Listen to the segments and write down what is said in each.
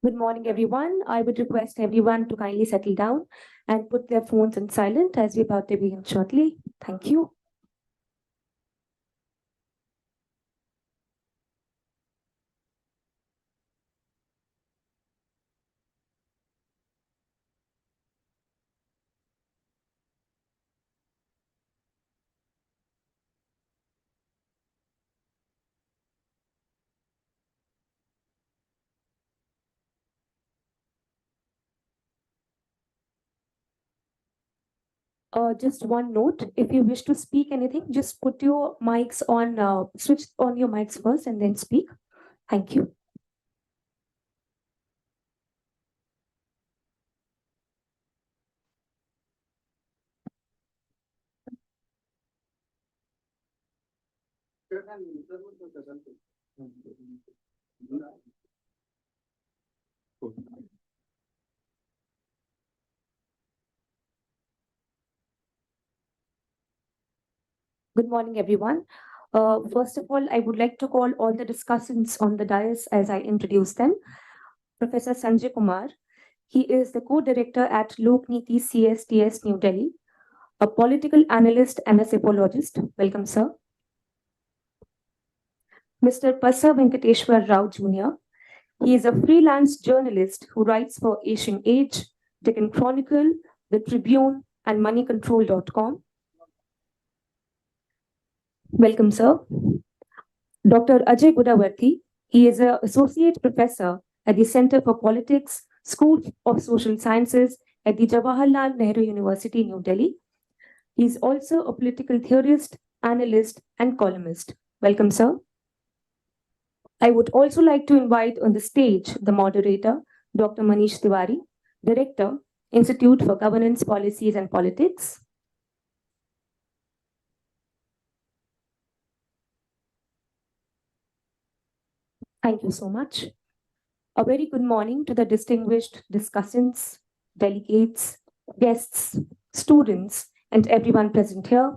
Good morning, everyone. I would request everyone to kindly settle down and put their phones on silent as we're about to begin shortly. Thank you. Just one note, if you wish to speak anything, just put your mics on, switch on your mics first and then speak. Thank you. Good morning, everyone. First of all, I would like to call all the discussants on the dais as I introduce them. Professor Sanjay Kumar, he is the co-director at Lokniti CSTS New Delhi, a political analyst and a psychologist. Welcome, sir. Mr. Passa Venkateshwar Rao Jr. He is a freelance journalist who writes for Asian Age, Deccan Chronicle, The Tribune, and MoneyControl.com. Welcome, sir. Dr. Ajay Gudavarthi. He is an associate professor at the Center for Politics, School of Social Sciences at the Jawaharlal Nehru University, New Delhi. He is also a political theorist, analyst, and columnist. Welcome, sir. I would also like to invite on the stage the moderator, Dr. Manish Tiwari, Director, Institute for Governance, Policies and Politics. Thank you so much. A very good morning to the distinguished discussants, delegates, guests, students, and everyone present here.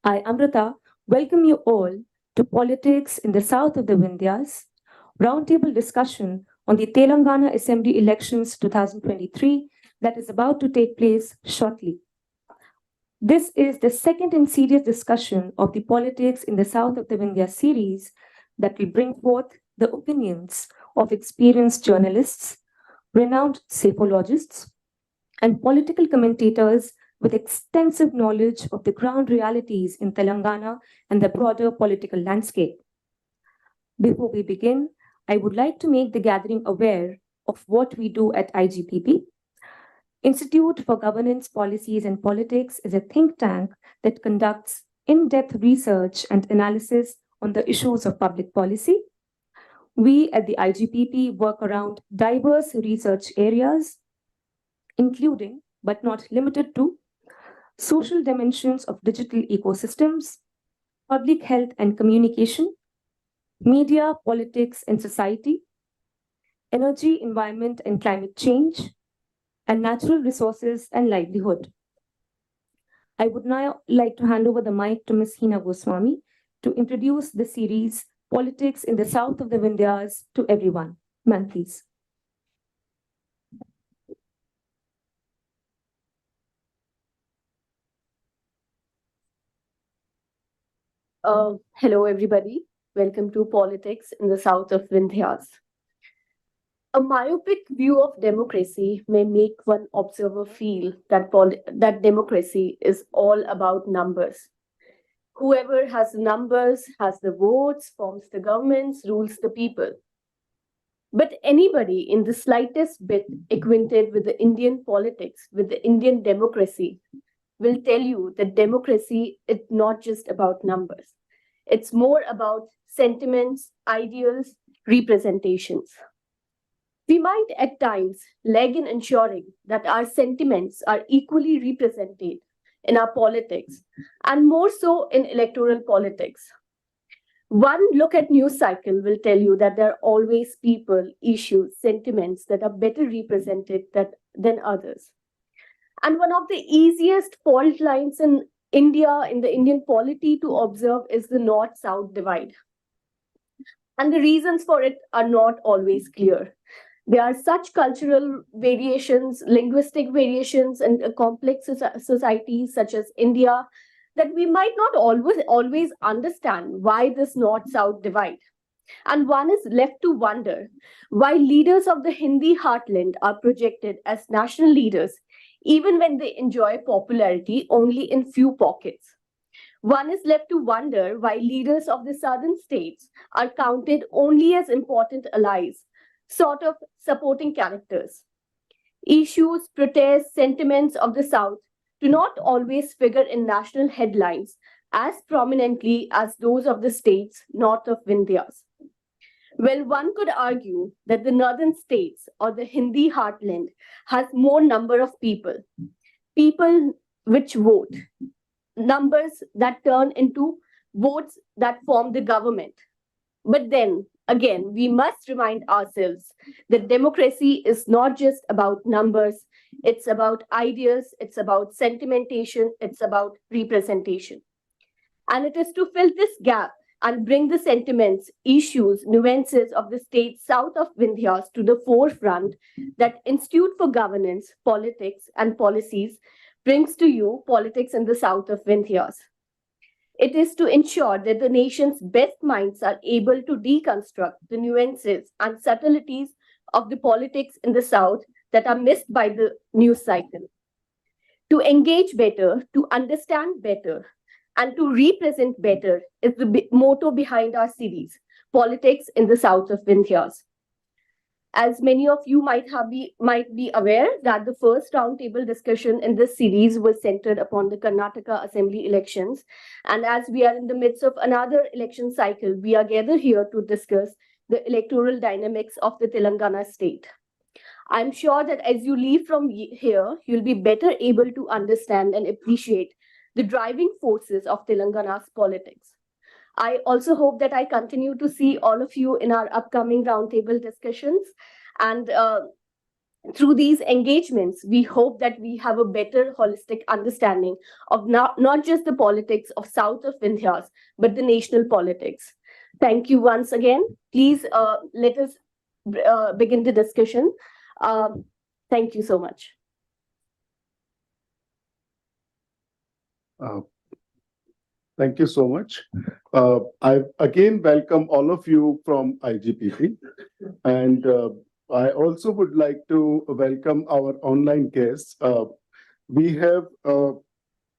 I, Amrita, welcome you all to Politics in the South of the Vindhyas, roundtable discussion on the Telangana Assembly Elections 2023 that is about to take place shortly. This is the second and serious discussion of the Politics in the South of the Vindhyas series that will bring forth the opinions of experienced journalists, renowned psephologists, and political commentators with extensive knowledge of the ground realities in Telangana and the broader political landscape. Before we begin, I would like to make the gathering aware of what we do at IGPP. Institute for Governance, Policies and Politics is a think tank that conducts in-depth research and analysis on the issues of public policy. We at the IGPP work around diverse research areas, including, but not limited to, social dimensions of digital ecosystems, public health and communication, media, politics and society, energy, environment and climate change, and natural resources and livelihood. I would now like to hand over the mic to Ms. Hina Goswami to introduce the series Politics in the South of the Vindhyas to everyone. Ma'am, please. Hello, everybody. Welcome to Politics in the South of Vindhyas. A myopic view of democracy may make one observer feel that democracy is all about numbers. Whoever has the numbers, has the votes, forms the governments, rules the people. But anybody in the slightest bit acquainted with the Indian politics, with the Indian democracy, will tell you that democracy is not just about numbers. It's more about sentiments, ideals, representations. We might at times lag in ensuring that our sentiments are equally represented in our politics, and more so in electoral politics. One look at news cycle will tell you that there are always people, issues, sentiments that are better represented than others. And one of the easiest fault lines in India, in the Indian polity to observe is the North-South divide. And the reasons for it are not always clear. There are such cultural variations, linguistic variations, and complex societies such as India that we might not always understand why this north-south divide. And one is left to wonder why leaders of the Hindi heartland are projected as national leaders, even when they enjoy popularity only in few pockets. One is left to wonder why leaders of the southern states are counted only as important allies, sort of supporting characters. Issues, protests, sentiments of the South do not always figure in national headlines as prominently as those of the states north of Vindhyas. Well, one could argue that the northern states or the Hindi heartland has more number of people which vote, numbers that turn into votes that form the government. But then again, we must remind ourselves that democracy is not just about numbers, it's about ideas, it's about sentimentation, it's about representation. And it is to fill this gap and bring the sentiments, issues, nuances of the states south of Vindhyas to the forefront that Institute for Governance, Politics and Policies brings to you Politics in the South of Vindhyas. It is to ensure that the nation's best minds are able to deconstruct the nuances and subtleties of the politics in the South that are missed by the news cycle. To engage better, to understand better, and to represent better is the motto behind our series, Politics in the South of Vindhyas. As many of you might be aware that the first roundtable discussion in this series was centered upon the Karnataka Assembly elections. And as we are in the midst of another election cycle, we are gathered here to discuss the electoral dynamics of the Telangana state. I'm sure that as you leave from here, you'll be better able to understand and appreciate the driving forces of Telangana's politics. I also hope that I continue to see all of you in our upcoming roundtable discussions. And through these engagements, we hope that we have a better holistic understanding of not just the politics of South of Vindhyas, but the national politics. Thank you once again. Please let us begin the discussion. Thank you so much. Thank you so much. I again welcome all of you from IGPP. And I also would like to welcome our online guests. We have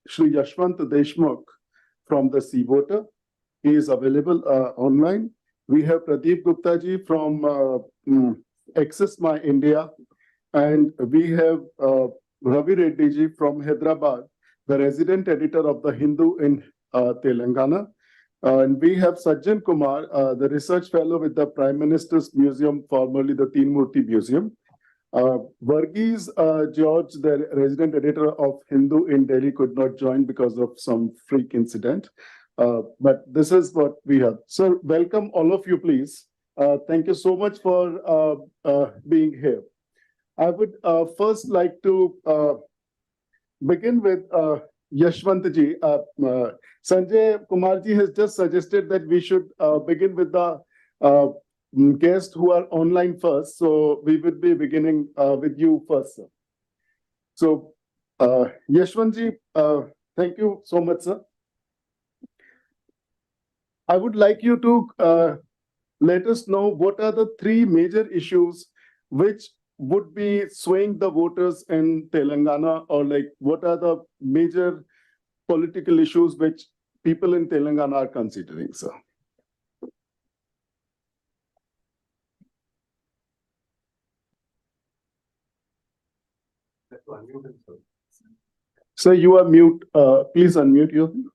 Shri Yashwant Deshmukh from the Sea Voter. He is available online. We have Pradeep Gupta ji from Access My India. And we have Ravi Reddy ji from Hyderabad, the resident editor of the Hindu in Telangana. And we have Sajjan Kumar, the research fellow with the Prime Minister's Museum, formerly the Teen Murti Museum. Varghese George, the resident editor of Hindu in Delhi, could not join because of some freak incident. But this is what we have. So welcome all of you, please. Thank you so much for being here. I would first like to begin with Yashwant ji. Sanjay Kumar ji has just suggested that we should begin with the guests who are online first. So we would be beginning with you first, sir. So Yashwant ji, thank you so much, sir. I would like you to let us know what are the three major issues which would be swaying the voters in Telangana, or like what are the major political issues which people in Telangana are considering, sir? Sir, you are mute. Please unmute you.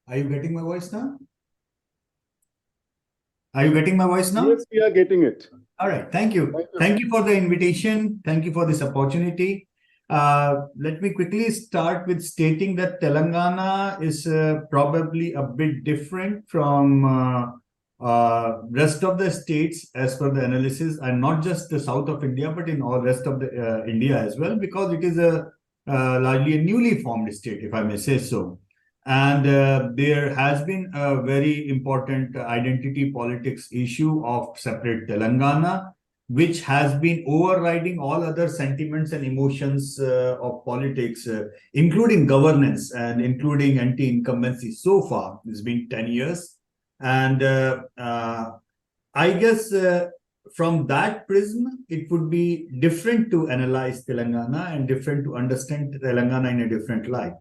Are you getting my voice now? Are you getting my voice now? Yes, we are getting it. All right. Thank you. Thank you for the invitation. Thank you for this opportunity. Let me quickly start with stating that Telangana is probably a bit different from rest of the states as per the analysis, and not just the south of India, but in all rest of the India as well, because it is a largely a newly formed state, if I may say so. And there has been a very important identity politics issue of separate Telangana, which has been overriding all other sentiments and emotions of politics, including governance and including anti-incumbency. So far, it's been 10 years. And I guess from that prism, it would be different to analyze Telangana and different to understand Telangana in a different light.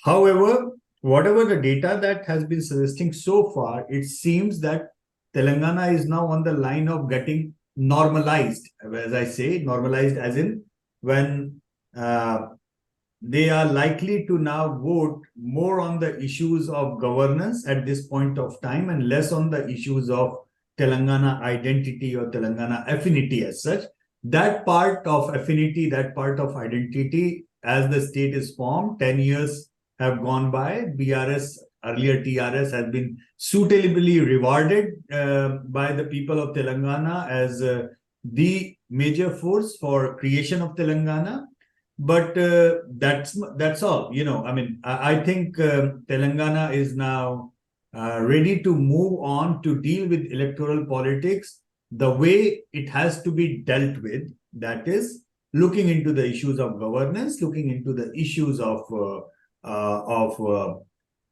However, whatever the data that has been suggesting so far, it seems that Telangana is now on the line of getting normalized. As I say, normalized as in when they are likely to now vote more on the issues of governance at this point of time and less on the issues of Telangana identity or Telangana affinity as such. That part of affinity, that part of identity, as the state is formed, 10 years have gone by. BRS, earlier TRS, has been suitably rewarded by the people of Telangana as the major force for creation of Telangana. But that's all. I mean, I think Telangana is now ready to move on to deal with electoral politics the way it has to be dealt with. That is, looking into the issues of governance, looking into the issues of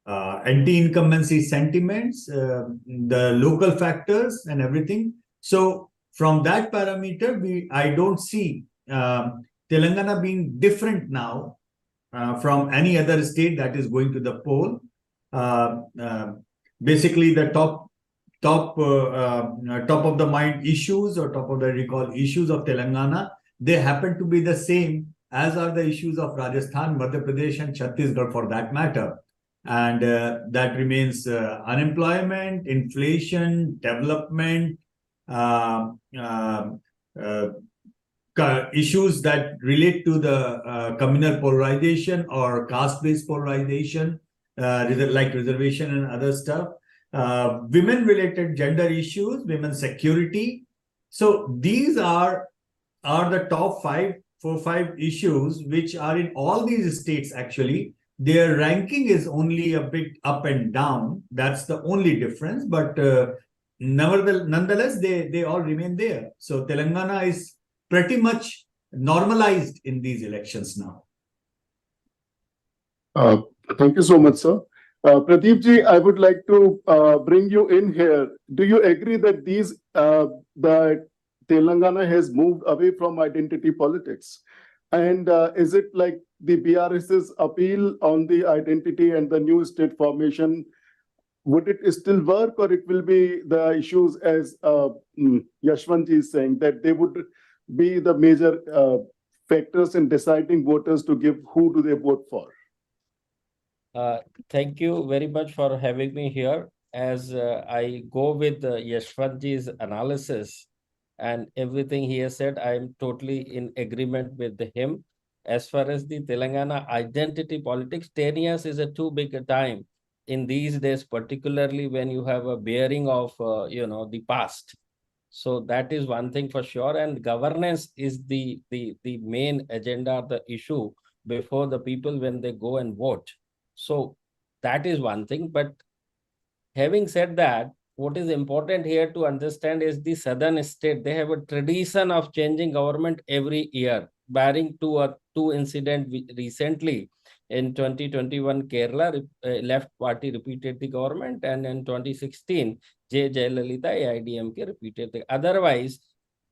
anti-incumbency sentiments, the local factors and everything. So from that parameter, I don't see Telangana being different now from any other state that is going to the poll. Basically, the top of the mind issues or top of the recall issues of Telangana, they happen to be the same as are the issues of Rajasthan, Madhya Pradesh, and Chhattisgarh for that matter. And that remains unemployment, inflation, development, issues that relate to the communal polarization or caste-based polarization, like reservation and other stuff, women-related gender issues, women's security. So these are the top 5 issues which are in all these states. Actually, their ranking is only a bit up and down. That's the only difference. But nonetheless, they all remain there. So Telangana is pretty much normalized in these elections now. Thank you so much, sir. Pradeep ji, I would like to bring you in here. Do you agree that that Telangana has moved away from identity politics? And is it like the BRS's appeal on the identity and the new state formation? Would it still work, or it will be the issues as Yashwant is saying, that they would be the major factors in deciding voters to give who do they vote for? Thank you very much for having me here. As I go with Yashwantji's analysis and everything he has said, I am totally in agreement with him. As far as the Telangana identity politics, 10 years is a too big a time in these days, particularly when you have a bearing of, the past. So that is one thing for sure. And governance is the main agenda, the issue before the people when they go and vote. So that is one thing. But having said that, what is important here to understand is the southern state, they have a tradition of changing government every year, barring two incidents recently. In 2021, Kerala left party repeated the government, and in 2016, J. Jayalalitha, AIDMK repeated the. Otherwise,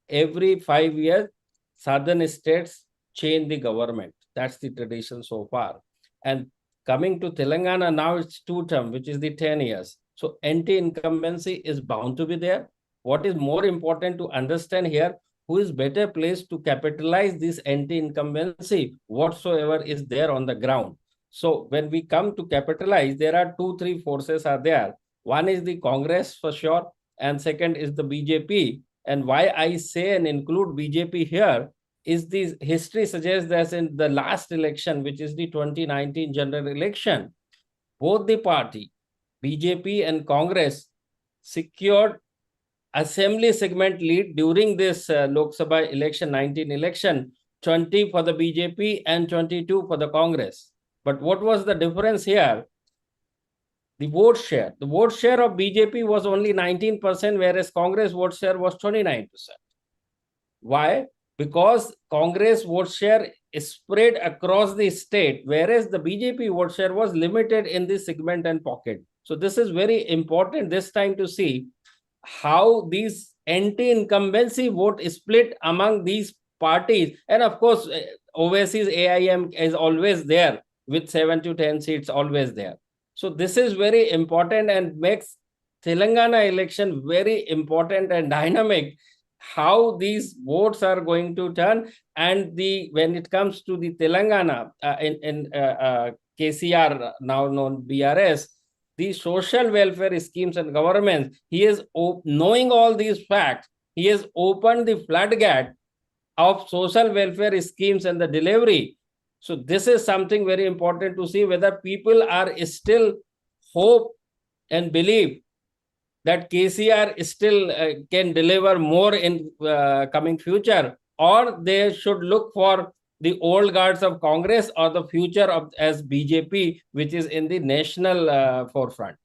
every 5 years, southern states change the government. That's the tradition so far. And coming to Telangana, now it's 2 term, which is the 10 years. So anti-incumbency is bound to be there. What is more important to understand here, who is better placed to capitalize this anti-incumbency whatsoever is there on the ground. So when we come to capitalize, there are 2-3 forces are there. One is the Congress for sure, and second is the BJP. And why I say and include BJP here is the history suggests that in the last election, which is the 2019 general election, both the party, BJP and Congress, secured assembly segment lead during this Lok Sabha election, 19 election, 20 for the BJP and 22 for the Congress. But what was the difference here? the vote share. The vote share of BJP was only 19%, whereas Congress vote share was 29%. Why? Because Congress vote share is spread across the state, whereas the BJP vote share was limited in this segment and pocket. So this is very important this time to see how these anti-incumbency vote is split among these parties. And of course, overseas AIM is always there with 7 to 10 seats always there. So this is very important and makes Telangana election very important and dynamic, how these votes are going to turn. And when it comes to the Telangana in KCR, now known BRS, the social welfare schemes and governments, he is knowing all these facts, he has opened the floodgate of social welfare schemes and the delivery. So this is something very important to see whether people are still hope and believe that KCR still can deliver more in coming future, or they should look for the old guards of Congress or the future of as BJP, which is in the national forefront.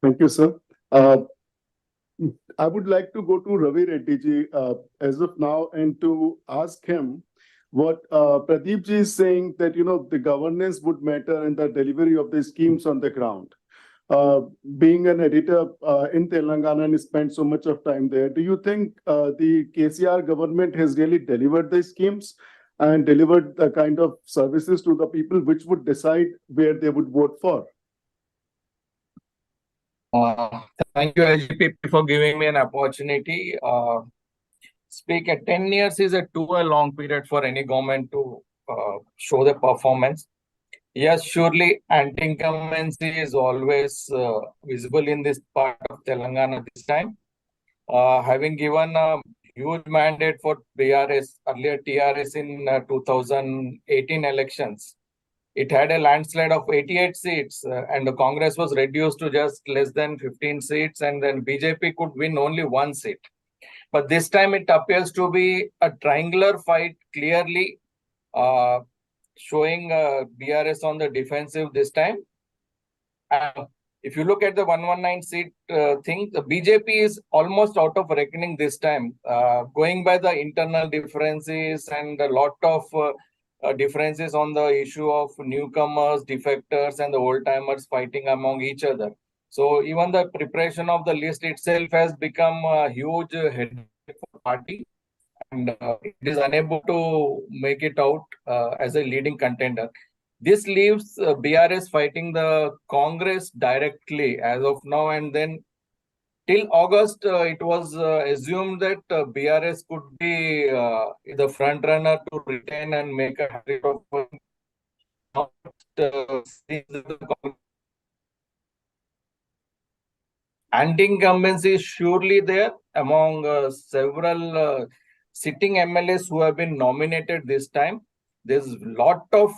Thank you, sir. I would like to go to Ravi Reddy ji as of now and to ask him what Pradeep ji is saying, that the governance would matter and the delivery of the schemes on the ground. Being an editor in Telangana and spent so much of time there, do you think the KCR government has really delivered the schemes and delivered the kind of services to the people which would decide where they would vote for? Thank you, IGPP, for giving me an opportunity. Speak at 10 years is a too long period for any government to show the performance. Yes, surely anti-incumbency is always visible in this part of Telangana this time. Having given a huge mandate for BRS, earlier TRS in 2018 elections, it had a landslide of 88 seats and the Congress was reduced to just less than 15 seats, and then BJP could win only 1 seat. But this time it appears to be a triangular fight, clearly showing BRS on the defensive this time. If you look at the 119 seat thing, the BJP is almost out of reckoning this time, going by the internal differences and a lot of differences on the issue of newcomers, defectors, and the old-timers fighting among each other. So even the preparation of the list itself has become a huge headache for party, and it is unable to make it out as a leading contender. This leaves BRS fighting the Congress directly as of now, and then till August, it was assumed that BRS could be the front runner to retain and make a habit of anti-incumbency is surely there among several sitting MLAs who have been nominated this time. There's a lot of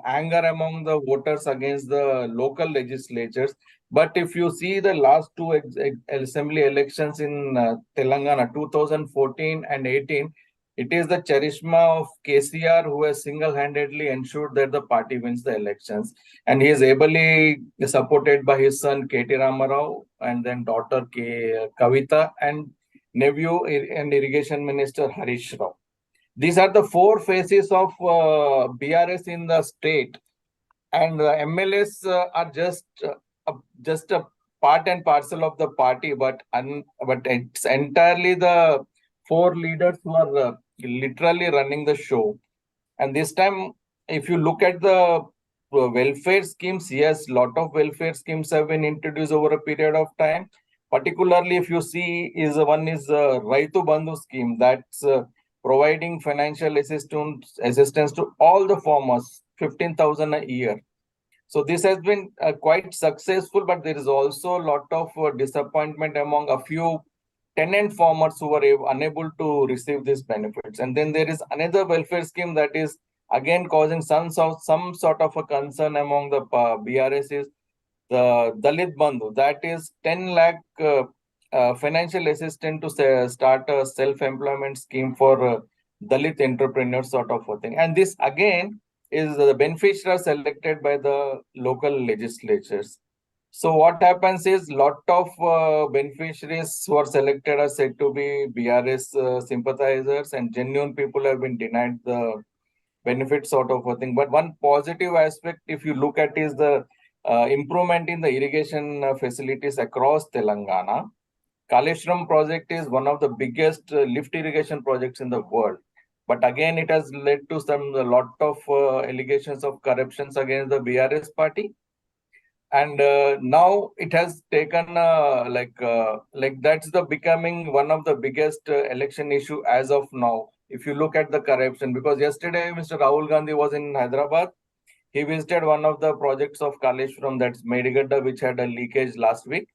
anger among the voters against the local legislatures. But if you see the last two assembly elections in Telangana, 2014 and 18, it is the charisma of KCR who has single-handedly ensured that the party wins the elections. And he is ably supported by his son K.T. Ramarao and then daughter Kavita and nephew and Irrigation Minister Harish Rao. These are the 4 faces of BRS in the state, and the MLAs are just a part and parcel of the party, but it's entirely the 4 leaders who are literally running the show. And this time, if you look at the welfare schemes, yes, lot of welfare schemes have been introduced over a period of time. Particularly, if you see, one is Raitu Bandhu scheme, that's providing financial assistance to all the farmers, 15,000 a year. So this has been quite successful, but there is also a lot of disappointment among a few tenant farmers who were unable to receive these benefits. And then there is another welfare scheme that is again causing some sort of a concern among the BRS, is the Dalit Bandhu. That is 10 lakh financial assistance to start a self-employment scheme for Dalit entrepreneurs, sort of a thing. And this again is the beneficiaries selected by the local legislatures. So what happens is lot of beneficiaries who are selected are said to be BRS sympathizers, and genuine people have been denied the benefit sort of a thing. But one positive aspect, if you look at, is the improvement in the irrigation facilities across Telangana. Kaleshwaram project is one of the biggest lift irrigation projects in the world. But again, it has led to a lot of allegations of corruptions against the BRS party. And now it has taken like that's the becoming one of the biggest election issue as of now. If you look at the corruption, because yesterday Mr. Rahul Gandhi was in Hyderabad, he visited one of the projects of Kaleshwaram, that's Medigadda, which had a leakage last week.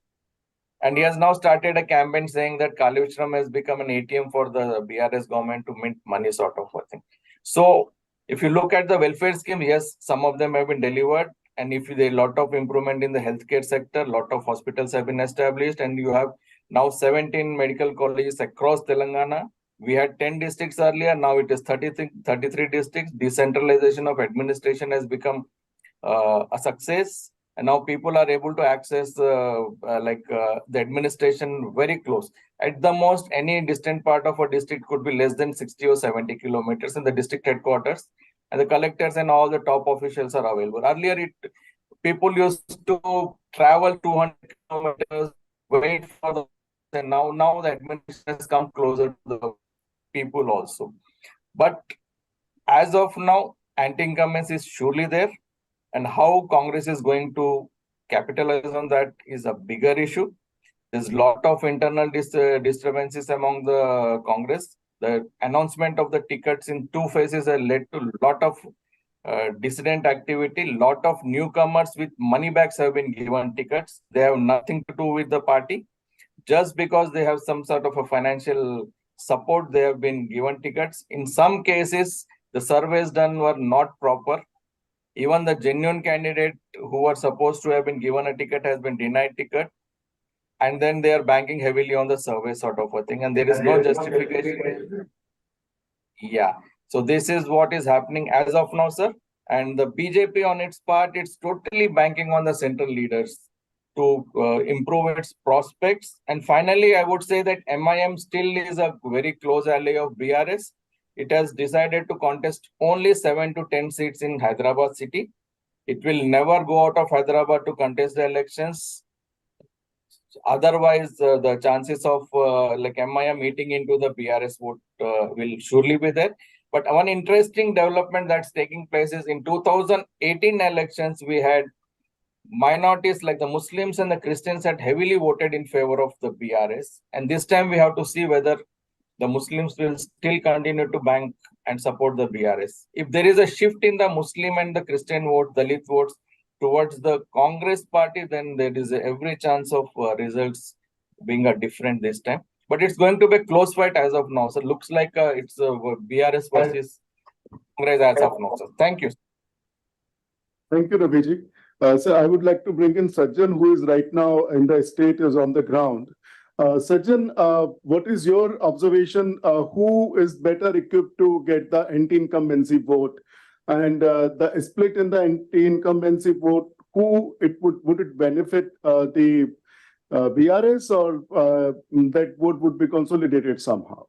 And he has now started a campaign saying that Kaleshwaram has become an ATM for the BRS government to mint money sort of a thing. So if you look at the welfare scheme, yes, some of them have been delivered. And if there is a lot of improvement in the healthcare sector, a lot of hospitals have been established, and you have now 17 medical colleges across Telangana. We had 10 districts earlier, now it is 33 districts. Decentralization of administration has become a success, and now people are able to access the administration very close. At the most, any distant part of a district could be less than 60 or 70 kilometers in the district headquarters, and the collectors and all the top officials are available. Earlier, people used to travel 200 kilometers, wait for the, and now the administration has come closer to the people also. But as of now, anti-incumbency is surely there, and how Congress is going to capitalize on that is a bigger issue. There's a lot of internal disturbances among the Congress. The announcement of the tickets in two phases has led to a lot of dissident activity. Lot of newcomers with money bags have been given tickets. They have nothing to do with the party. Just because they have some sort of a financial support, they have been given tickets. In some cases, the surveys done were not proper. Even the genuine candidate who were supposed to have been given a ticket has been denied ticket. And then they are banking heavily on the survey sort of a thing. And there is no justification. Yeah. So this is what is happening as of now, sir. And the BJP on its part, it's totally banking on the central leaders to improve its prospects. And finally, I would say that MIM still is a very close ally of BRS. It has decided to contest only 7 to 10 seats in Hyderabad city. It will never go out of Hyderabad to contest the elections. Otherwise, the chances of like MIM eating into the BRS vote will surely be there. But one interesting development that's taking place is in 2018 elections, we had minorities like the Muslims and the Christians had heavily voted in favor of the BRS. And this time we have to see whether the Muslims will still continue to bank and support the BRS. If there is a shift in the Muslim and the Christian vote, Dalit votes towards the Congress party, then there is every chance of results being different this time. But it's going to be a close fight as of now. So it looks like it's BRS versus Congress as of now. So thank you. Thank you, Raviji. So I would like to bring in Sajjan, who is right now in the state, is on the ground. Sajjan, what is your observation? Who is better equipped to get the anti-incumbency vote? And the split in the anti-incumbency vote, who it would it benefit the BRS, or that vote would be consolidated somehow?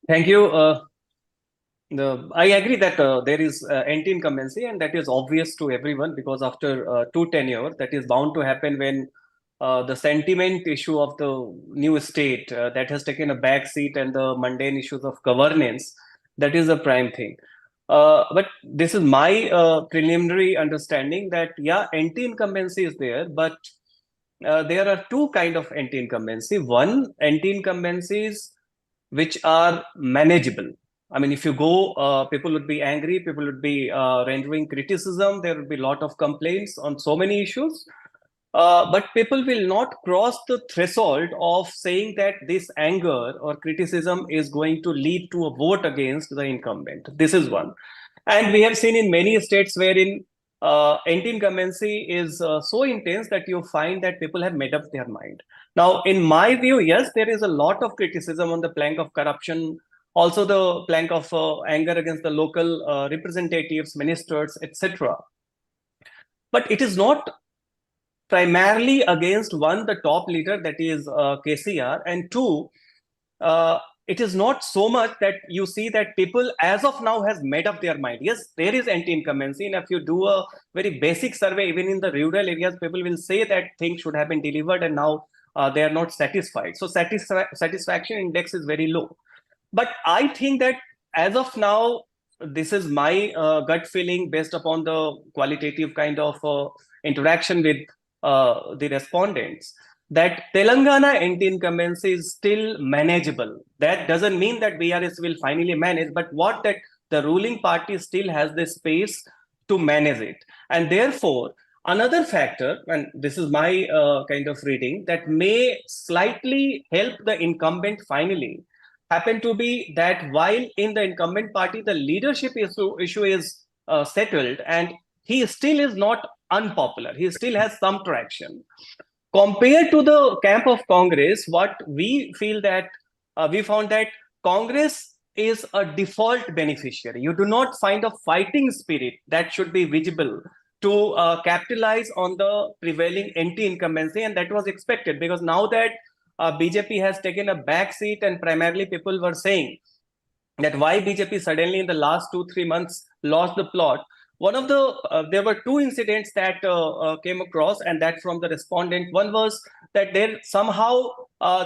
Thank you. I agree that there is anti-incumbency, and that is obvious to everyone, because after 2 tenure, that is bound to happen when the sentiment issue of the new state that has taken a back seat, and the mundane issues of governance, that is the prime thing. But this is my preliminary understanding that, yeah, anti-incumbency is there, but there are two kind of anti-incumbency. One, anti-incumbencies which are manageable. I mean, if you go, people would be angry, people would be rendering criticism, there would be a lot of complaints on so many issues. But people will not cross the threshold of saying that this anger or criticism is going to lead to a vote against the incumbent. This is one. And we have seen in many states wherein anti-incumbency is so intense that you find that people have made up their mind. Now, in my view, yes, there is a lot of criticism on the plank of corruption also the plank of anger against the local representatives, ministers, etc. But it is not primarily against one, the top leader, that is KCR, and two, it is not so much that you see that people as of now has made up their mind. Yes, there is anti-incumbency, and if you do a very basic survey, even in the rural areas, people will say that things should have been delivered, and now they are not satisfied. So satisfaction index is very low. But I think that as of now, this is my gut feeling based upon the qualitative kind of interaction with the respondents, that Telangana anti-incumbency is still manageable. That doesn't mean that BRS will finally manage, but what that the ruling party still has the space to manage it. And therefore, another factor, and this is my kind of reading, that may slightly help the incumbent finally happen to be that while in the incumbent party, the leadership issue is settled, and he still is not unpopular. He still has some traction. Compared to the camp of Congress, what we feel that we found that Congress is a default beneficiary. You do not find a fighting spirit that should be visible to capitalize on the prevailing anti-incumbency, and that was expected, because now that BJP has taken a back seat, and primarily people were saying that why BJP suddenly in the last 2-3 months lost the plot. One of the there were two incidents that came across, and that from the respondent. One was that there somehow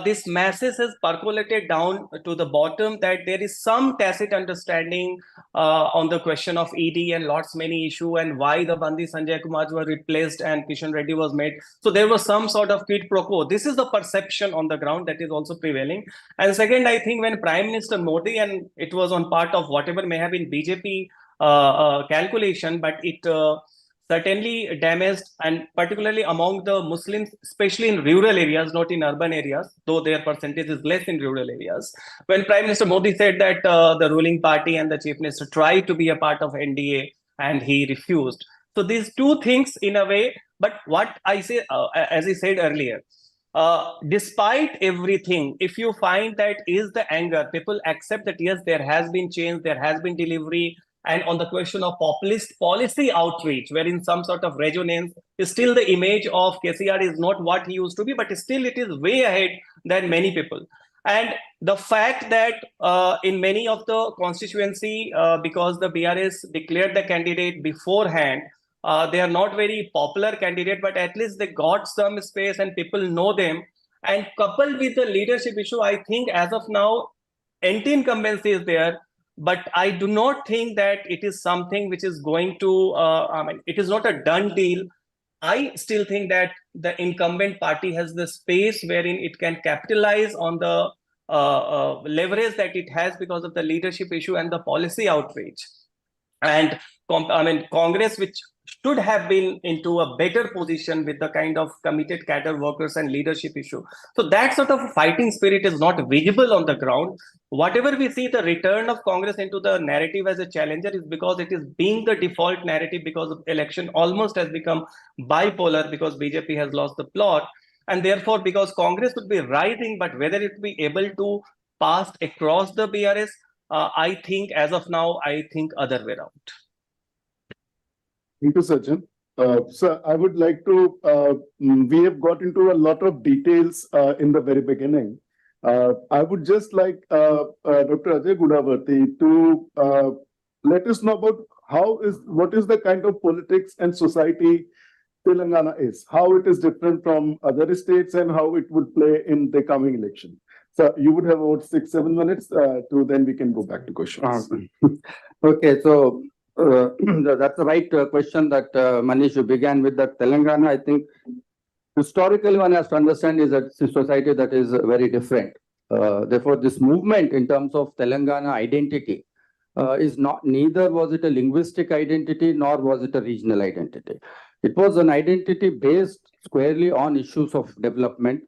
this masses has percolated down to the bottom, that there is some tacit understanding on the question of ED and lots many issue, and why the Bandi Sanjay Kumar were replaced and Kishan Reddy was made. So there was some sort of quid pro quo. This is the perception on the ground that is also prevailing. And second, I think when Prime Minister Modi, and it was on part of whatever may have been BJP calculation, but it certainly damaged, and particularly among the Muslims, especially in rural areas, not in urban areas, though their percentage is less in rural areas. When Prime Minister Modi said that the ruling party and the Chief Minister tried to be a part of NDA and he refused. So these two things in a way, but what I say, as I said earlier, despite everything, if you find that is the anger, people accept that yes, there has been change, there has been delivery, and on the question of populist policy outreach, wherein some sort of resonance is still the image of KCR is not what he used to be, but still it is way ahead than many people. And the fact that in many of the constituency, because the BRS declared the candidate beforehand, they are not very popular candidate, but at least they got some space and people know them. And coupled with the leadership issue, I think as of now, anti-incumbency is there, but I do not think that it is something which is going to, it is not a done deal. I still think that the incumbent party has the space wherein it can capitalize on the leverage that it has because of the leadership issue and the policy outreach. And Congress, which should have been into a better position with the kind of committed cadre workers and leadership issue. So that sort of fighting spirit is not visible on the ground. Whatever we see, the return of Congress into the narrative as a challenger is because it is being the default narrative, because of election almost has become bipolar because BJP has lost the plot. And therefore, because Congress would be rising, but whether it will be able to pass across the BRS, I think as of now, I think other way around. Thank you, Sajjan. Sir, I would like to, we have got into a lot of details in the very beginning. I would just like Dr. Ajay Gudavarti to let us know about what is the kind of politics and society Telangana is, how it is different from other states and how it would play in the coming election. So you would have about 6-7 minutes to then we can go back to questions. Okay, so that's the right question that Manish, you began with, that Telangana, I think historically one has to understand is that it's a society that is very different. Therefore, this movement in terms of Telangana identity is not, neither was it a linguistic identity nor was it a regional identity. It was an identity based squarely on issues of development.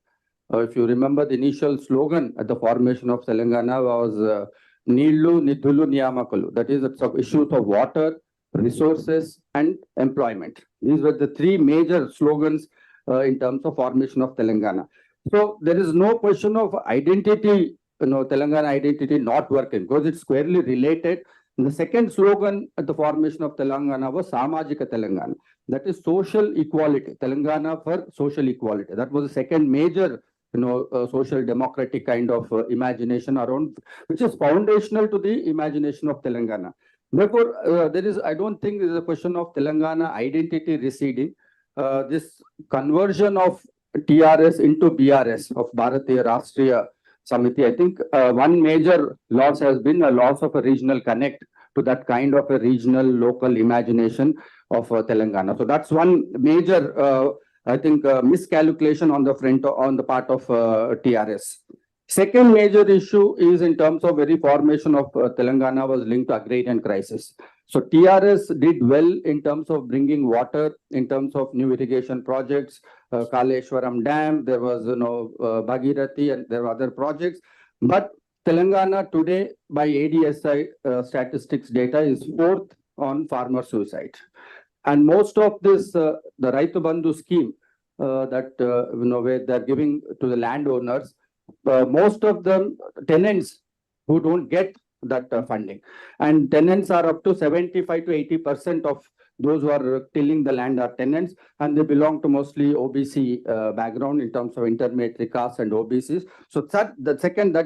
If you remember, the initial slogan at the formation of Telangana was Neelu, Nidhulu, Niyamakalu. That is, it's issues of water, resources, and employment. These were the three major slogans in terms of formation of Telangana. So there is no question of identity Telangana identity not working because it's squarely related. And the second slogan at the formation of Telangana was Samajika Telangana. That is social equality. Telangana for social equality. That was the second major, social democratic kind of imagination around, which is foundational to the imagination of Telangana. Therefore, I don't think there is a question of Telangana identity receding. This conversion of TRS into BRS of Bharatiya Rashtriya Samiti, I think one major loss has been a loss of a regional connect to that kind of a regional local imagination of Telangana. So that's one major, I think, miscalculation on the part of TRS. Second major issue is in terms of very formation of Telangana was linked to agrarian crisis. So TRS did well in terms of bringing water, in terms of new irrigation projects, Kaleshwaram Dam, there was Bhagirathi, and there were other projects. But Telangana today, by ADSI statistics data, is fourth on farmer suicide. And most of this, the Raitu Bandhu scheme that where they're giving to the landowners, most of them tenants who don't get that funding, and tenants are up to 75 to 80% of those who are tilling the land are tenants, and they belong to mostly OBC background in terms of intermediate caste and OBCs. So that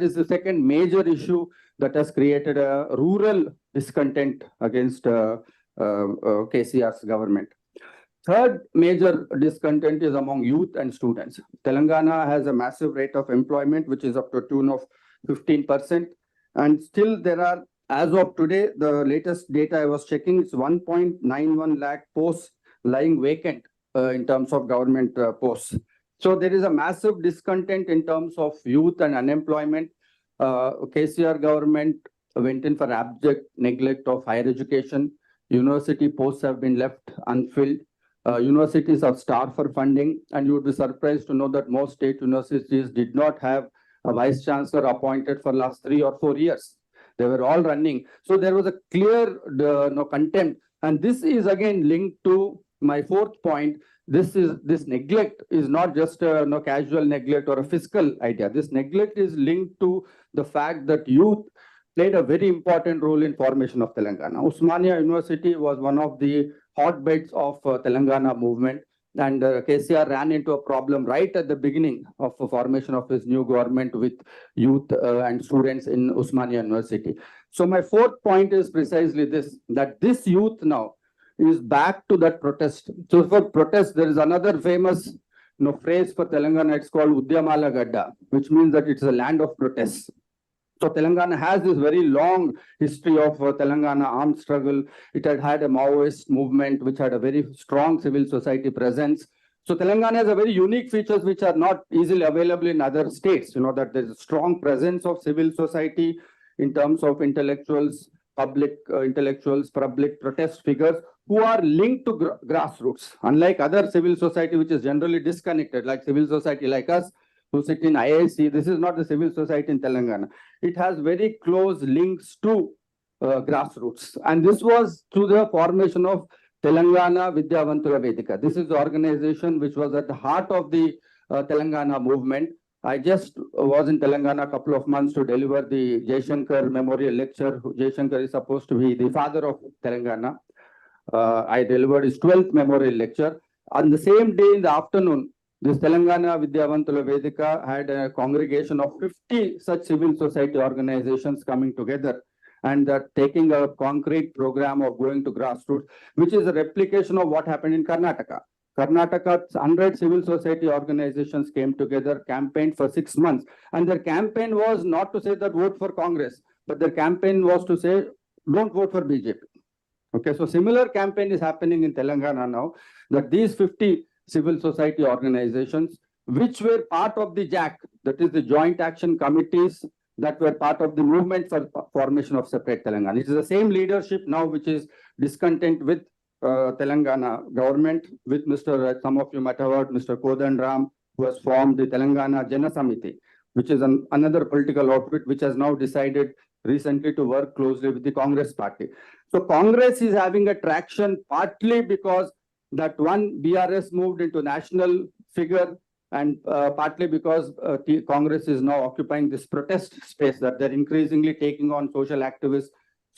is the second major issue that has created a rural discontent against KCR's government. Third major discontent is among youth and students. Telangana has a massive rate of employment, which is up to a tune of 15%. And still there are, as of today, the latest data I was checking, it's 1.91 lakh posts lying vacant in terms of government posts. So there is a massive discontent in terms of youth and unemployment. KCR government went in for abject neglect of higher education. University posts have been left unfilled. Universities are starved for funding, and you would be surprised to know that most state universities did not have a vice chancellor appointed for last 3 or 4 years. They were all running. So there was a clear contempt. And this is again linked to my fourth point. This neglect is not just a casual neglect or a fiscal idea. This neglect is linked to the fact that youth played a very important role in formation of Telangana. Osmania University was one of the hotbeds of Telangana movement. And KCR ran into a problem right at the beginning of the formation of his new government with youth and students in Osmania University. So my fourth point is precisely this, that this youth now is back to that protest. So for protest, there is another famous phrase for Telangana, it's called Udyamala Gadda, which means that it's a land of protests. So Telangana has this very long history of Telangana armed struggle. It had a Maoist movement, which had a very strong civil society presence. So Telangana has a very unique features which are not easily available in other states. That there's a strong presence of civil society in terms of intellectuals, public protest figures who are linked to grassroots. Unlike other civil society, which is generally disconnected, like civil society like us, who sit in IIC, this is not the civil society in Telangana. It has very close links to grassroots. And this was through the formation of Telangana Vidyavantura Vedika. This is the organization which was at the heart of the Telangana movement. I just was in Telangana a couple of months to deliver the Jaishankar Memorial Lecture. Jaishankar is supposed to be the father of Telangana. I delivered his 12th Memorial Lecture. On the same day in the afternoon, this Telangana Vidyavantura Vedika had a congregation of 50 such civil society organizations coming together and taking a concrete program of going to grassroots, which is a replication of what happened in Karnataka. Karnataka, 100 civil society organizations came together, campaigned for 6 months. And their campaign was not to say that vote for Congress, but their campaign was to say, don't vote for BJP. Okay, so similar campaign is happening in Telangana now, that these 50 civil society organizations, which were part of the JAC, that is the Joint Action Committees, that were part of the movement for formation of separate Telangana. It is the same leadership now which is discontent with Telangana government, with some of you might have heard, Mr. Kodan Ram, who has formed the Telangana Jana Samiti, which is another political outfit which has now decided recently to work closely with the Congress party. So Congress is having a traction partly because that one BRS moved into national figure, and partly because the Congress is now occupying this protest space, that they're increasingly taking on social activists,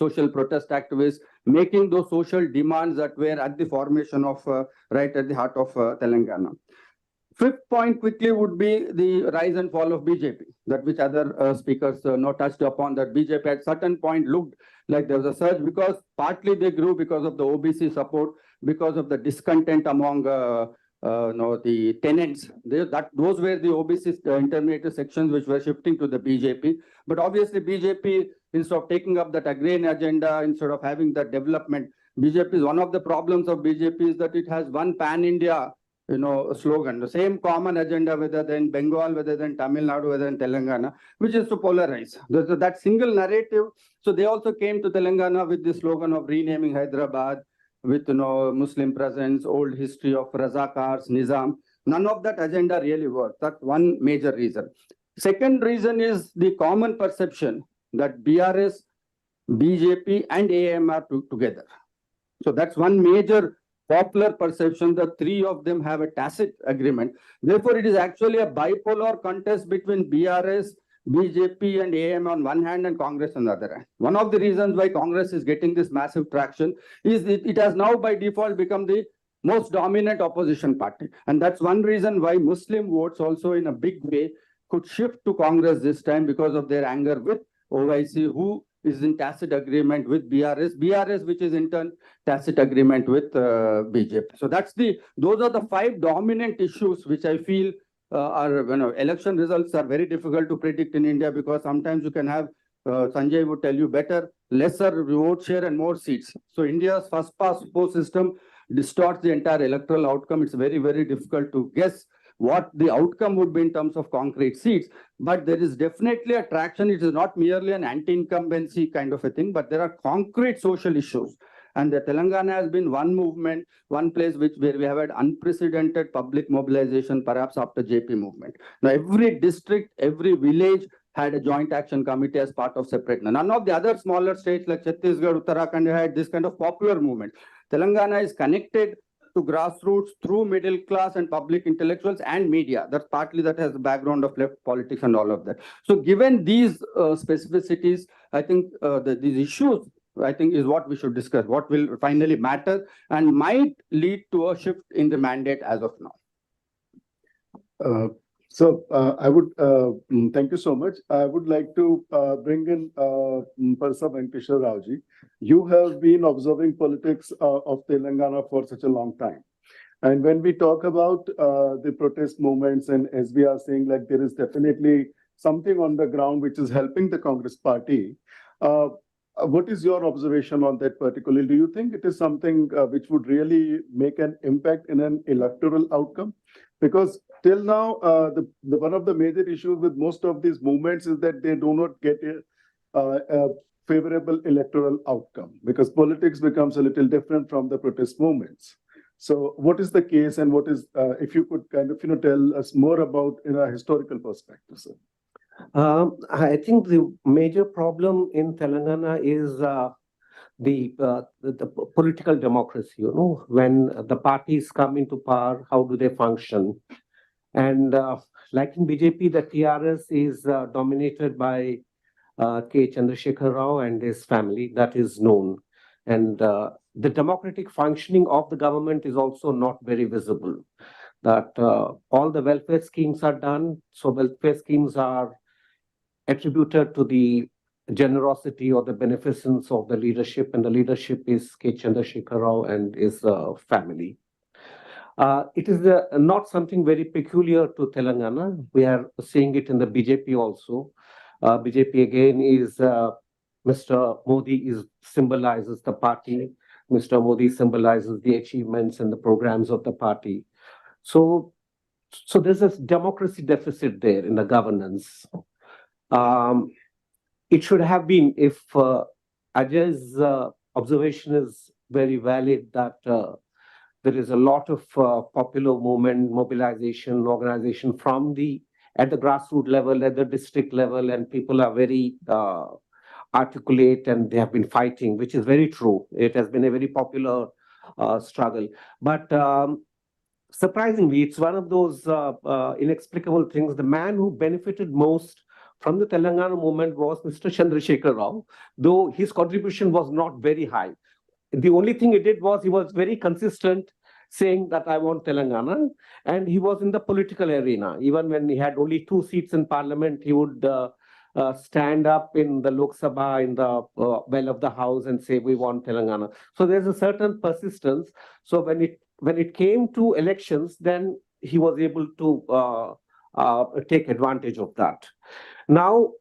social protest activists, making those social demands that were at the formation of, right at the heart of Telangana. Fifth point quickly would be the rise and fall of BJP, that which other speakers touched upon, that BJP at certain point looked like there was a surge because partly they grew because of the OBC support, because of the discontent among the tenants. Those were the OBC intermediate sections which were shifting to the BJP. But obviously BJP, instead of taking up that agrarian agenda, instead of having that development, BJP is one of the problems of BJP is that it has one pan-India slogan, the same common agenda, whether in Bengal, whether in Tamil Nadu, whether in Telangana, which is to polarize. That single narrative. So they also came to Telangana with the slogan of renaming Hyderabad with Muslim presence, old history of Razakars, Nizam. None of that agenda really worked. That's one major reason. Second reason is the common perception that BRS, BJP, and AM are together. So that's one major popular perception. The three of them have a tacit agreement. Therefore, it is actually a bipolar contest between BRS, BJP, and AM on one hand and Congress on the other hand. One of the reasons why Congress is getting this massive traction is it has now by default become the most dominant opposition party. And that's one reason why Muslim votes also in a big way could shift to Congress this time because of their anger with OIC, who is in tacit agreement with BRS, which is in turn tacit agreement with BJP. So those are the five dominant issues which I feel are, election results are very difficult to predict in India because sometimes you can have, Sanjay would tell you better, lesser vote share and more seats. So India's first past post system distorts the entire electoral outcome. It's very, very difficult to guess what the outcome would be in terms of concrete seats. But there is definitely a traction. It is not merely an anti-incumbency kind of a thing, but there are concrete social issues. And the Telangana has been one movement, one place where we have had unprecedented public mobilization, perhaps after JP movement. Now, every district, every village had a joint action committee as part of separate. None of the other smaller states like Chhattisgarh, Uttarakhand had this kind of popular movement. Telangana is connected to grassroots through middle class and public intellectuals and media. That's partly that has the background of left politics and all of that. So given these specificities, I think these issues, I think, is what we should discuss, what will finally matter and might lead to a shift in the mandate as of now. I would thank you so much. I would like to bring in Parsa Venkateshwar Raoji. You have been observing politics of Telangana for such a long time. And when we talk about the protest movements, and as we are saying, like there is definitely something on the ground which is helping the Congress party. What is your observation on that particularly? Do you think it is something which would really make an impact in an electoral outcome? Because till now, one of the major issues with most of these movements is that they do not get a favorable electoral outcome because politics becomes a little different from the protest movements. So what is the case, and what is, if you could kind of tell us more about in a historical perspective, sir? I think the major problem in Telangana is the political democracy. When the parties come into power, how do they function? And like in BJP, the TRS is dominated by K. Chandrasekhar Rao and his family. That is known. And the democratic functioning of the government is also not very visible. That all the welfare schemes are done. So welfare schemes are attributed to the generosity or the beneficence of the leadership, and the leadership is K. Chandrasekhar Rao and his family. It is not something very peculiar to Telangana. We are seeing it in the BJP also. BJP again is Mr. Modi symbolizes the party. Mr. Modi symbolizes the achievements and the programs of the party. So there's a democracy deficit there in the governance. It should have been, if Ajay's observation is very valid, that there is a lot of popular movement, mobilization, organization at the grassroots level, at the district level, and people are very articulate and they have been fighting, which is very true. It has been a very popular struggle. But surprisingly, it's one of those inexplicable things. The man who benefited most from the Telangana movement was Mr. Chandrasekhar Rao, though his contribution was not very high. The only thing he did was he was very consistent saying that I want Telangana, and he was in the political arena. Even when he had only 2 seats in parliament, he would stand up in the Lok Sabha, in the well of the house, and say, we want Telangana. So there's a certain persistence. So when it came to elections, then he was able to take advantage of that. Now,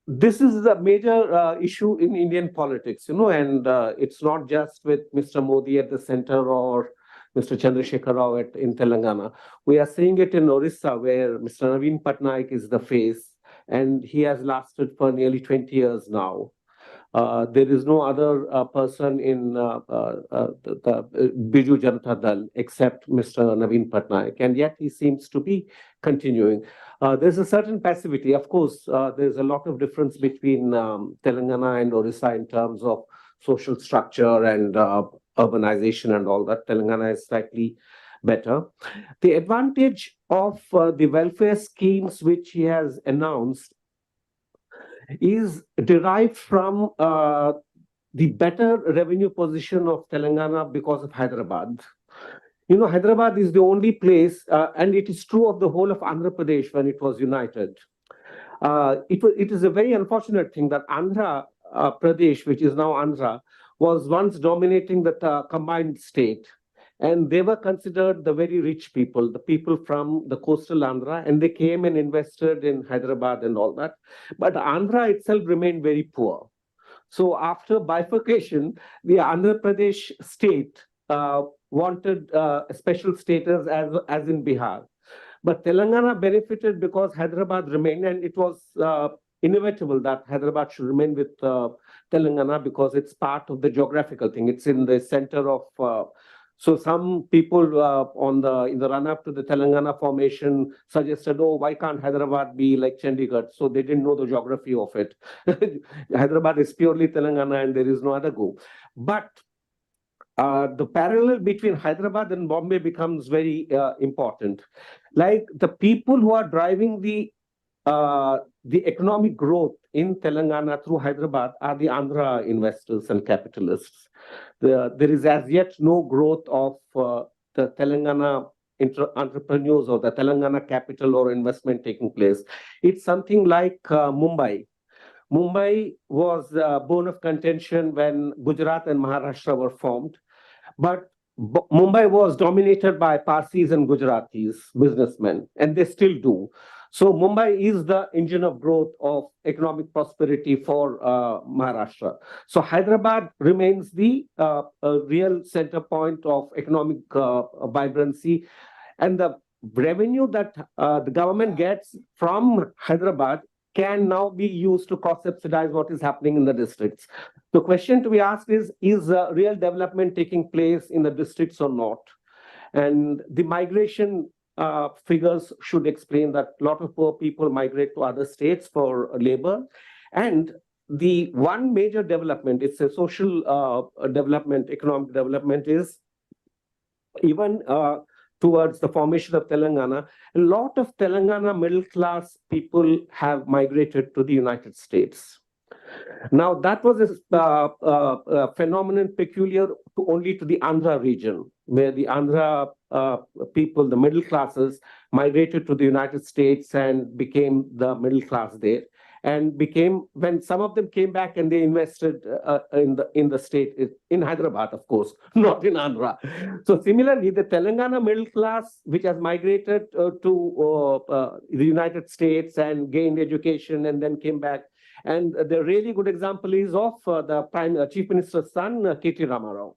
this is a major issue in Indian politics, and it's not just with Mr. Modi at the center or Mr. Chandrasekhar Rao in Telangana. We are seeing it in Orissa, where Mr. Naveen Patnaik is the face, and he has lasted for nearly 20 years now. There is no other person in the Biju Janata Dal except Mr. Naveen Patnaik, and yet he seems to be continuing. There's a certain passivity. Of course, there's a lot of difference between Telangana and Orissa in terms of social structure and urbanization and all that. Telangana is slightly better. The advantage of the welfare schemes which he has announced is derived from the better revenue position of Telangana because of Hyderabad. Hyderabad is the only place, and it is true of the whole of Andhra Pradesh when it was united. It is a very unfortunate thing that Andhra Pradesh, which is now Andhra, was once dominating the combined state. And they were considered the very rich people, the people from the coastal Andhra, and they came and invested in Hyderabad and all that. But Andhra itself remained very poor. So after bifurcation, the Andhra Pradesh state wanted a special status as in Bihar. But Telangana benefited because Hyderabad remained, and it was inevitable that Hyderabad should remain with Telangana because it's part of the geographical thing. It's in the center of. So some people in the run-up to the Telangana formation suggested, oh, why can't Hyderabad be like Chandigarh? So they didn't know the geography of it. Hyderabad is purely Telangana and there is no other go. But the parallel between Hyderabad and Bombay becomes very important. Like the people who are driving the economic growth in Telangana through Hyderabad are the Andhra investors and capitalists. There is as yet no growth of the Telangana entrepreneurs or the Telangana capital or investment taking place. It's something like Mumbai. Mumbai was a bone of contention when Gujarat and Maharashtra were formed. But Mumbai was dominated by Parsis and Gujaratis, businessmen, and they still do. So Mumbai is the engine of growth of economic prosperity for Maharashtra. So Hyderabad remains the real center point of economic vibrancy. And the revenue that the government gets from Hyderabad can now be used to cross-subsidize what is happening in the districts. The question to be asked is real development taking place in the districts or not? And the migration figures should explain that a lot of poor people migrate to other states for labor. And the one major development, it's a social development, economic development, is even towards the formation of Telangana, a lot of Telangana middle class people have migrated to the United States. Now, that was a phenomenon peculiar only to the Andhra region, where the Andhra people, the middle classes, migrated to the United States and became the middle class there. And when some of them came back and they invested in the state, in Hyderabad, of course, not in Andhra. So similarly, the Telangana middle class, which has migrated to the United States and gained education and then came back. And the really good example is of the Chief Minister's son, K.T. Ramarao.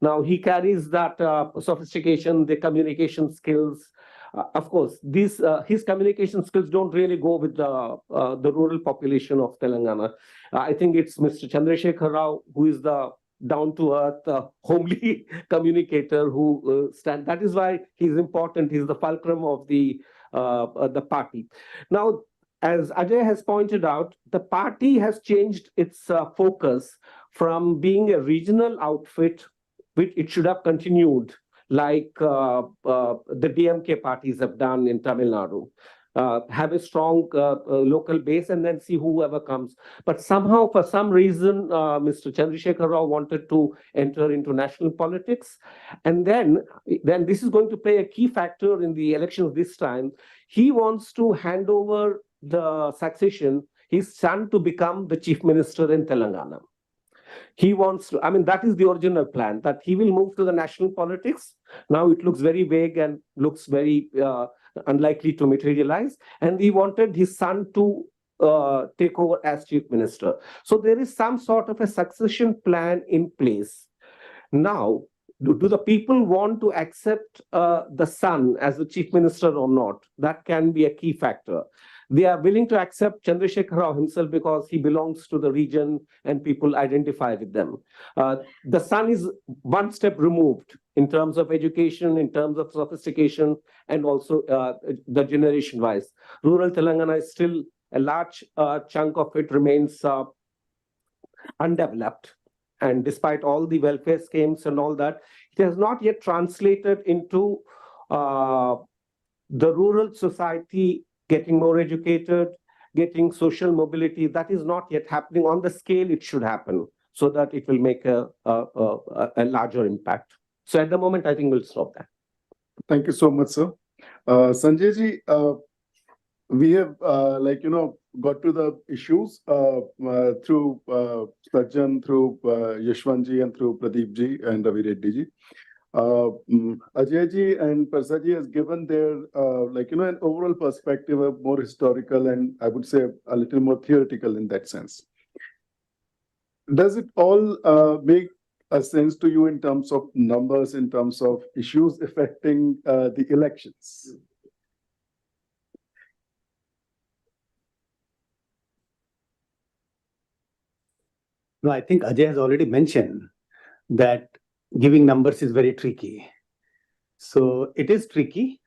Now, he carries that sophistication, the communication skills. Of course, his communication skills don't really go with the rural population of Telangana. I think it's Mr. Chandrasekhar Rao who is the down-to-earth, homely communicator who stands. That is why he's important. He's the fulcrum of the party. Now, as Ajay has pointed out, the party has changed its focus from being a regional outfit, which it should have continued like the DMK parties have done in Tamil Nadu. Have a strong local base and then see whoever comes. But somehow, for some reason, Mr. Chandrasekhar Rao wanted to enter into national politics. And then this is going to play a key factor in the elections this time. He wants to hand over the succession, his son, to become the chief minister in Telangana. He wants to, I mean, that is the original plan, that he will move to the national politics. Now it looks very vague and looks very unlikely to materialize. And he wanted his son to take over as chief minister. So there is some sort of a succession plan in place. Now, do the people want to accept the son as the chief minister or not? That can be a key factor. They are willing to accept Chandrasekhar Rao himself because he belongs to the region and people identify with them. The son is one step removed in terms of education, in terms of sophistication, and also the generation-wise. Rural Telangana is still a large chunk of it remains undeveloped. And despite all the welfare schemes and all that, it has not yet translated into the rural society getting more educated, getting social mobility. That is not yet happening on the scale it should happen, so that it will make a larger impact. So at the moment, I think we'll stop that. Thank you so much, sir. Sanjay ji, we have, got to the issues through Sajjan, through Yashwant ji, and through Pradeep ji and Ravi Reddy ji. Ajay ji and Prasad ji has given their, an overall perspective, of more historical and I would say a little more theoretical in that sense. Does it all make a sense to you in terms of numbers, in terms of issues affecting the elections? No, I think Ajay has already mentioned that giving numbers is very tricky. So it is tricky.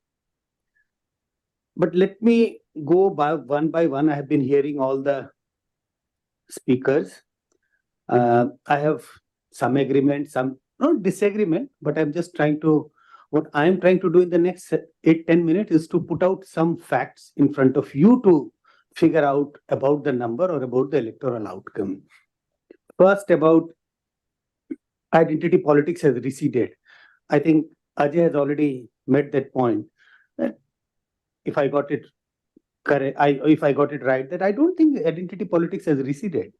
But let me go by one. I have been hearing all the speakers. I have some agreement, some not disagreement, but I'm just trying to, what I'm trying to do in the next 8-10 minutes is to put out some facts in front of you to figure out about the number or about the electoral outcome. First, about identity politics has receded. I think Ajay has already made that point. That if I got it correct, if I got it right, that I don't think identity politics has receded.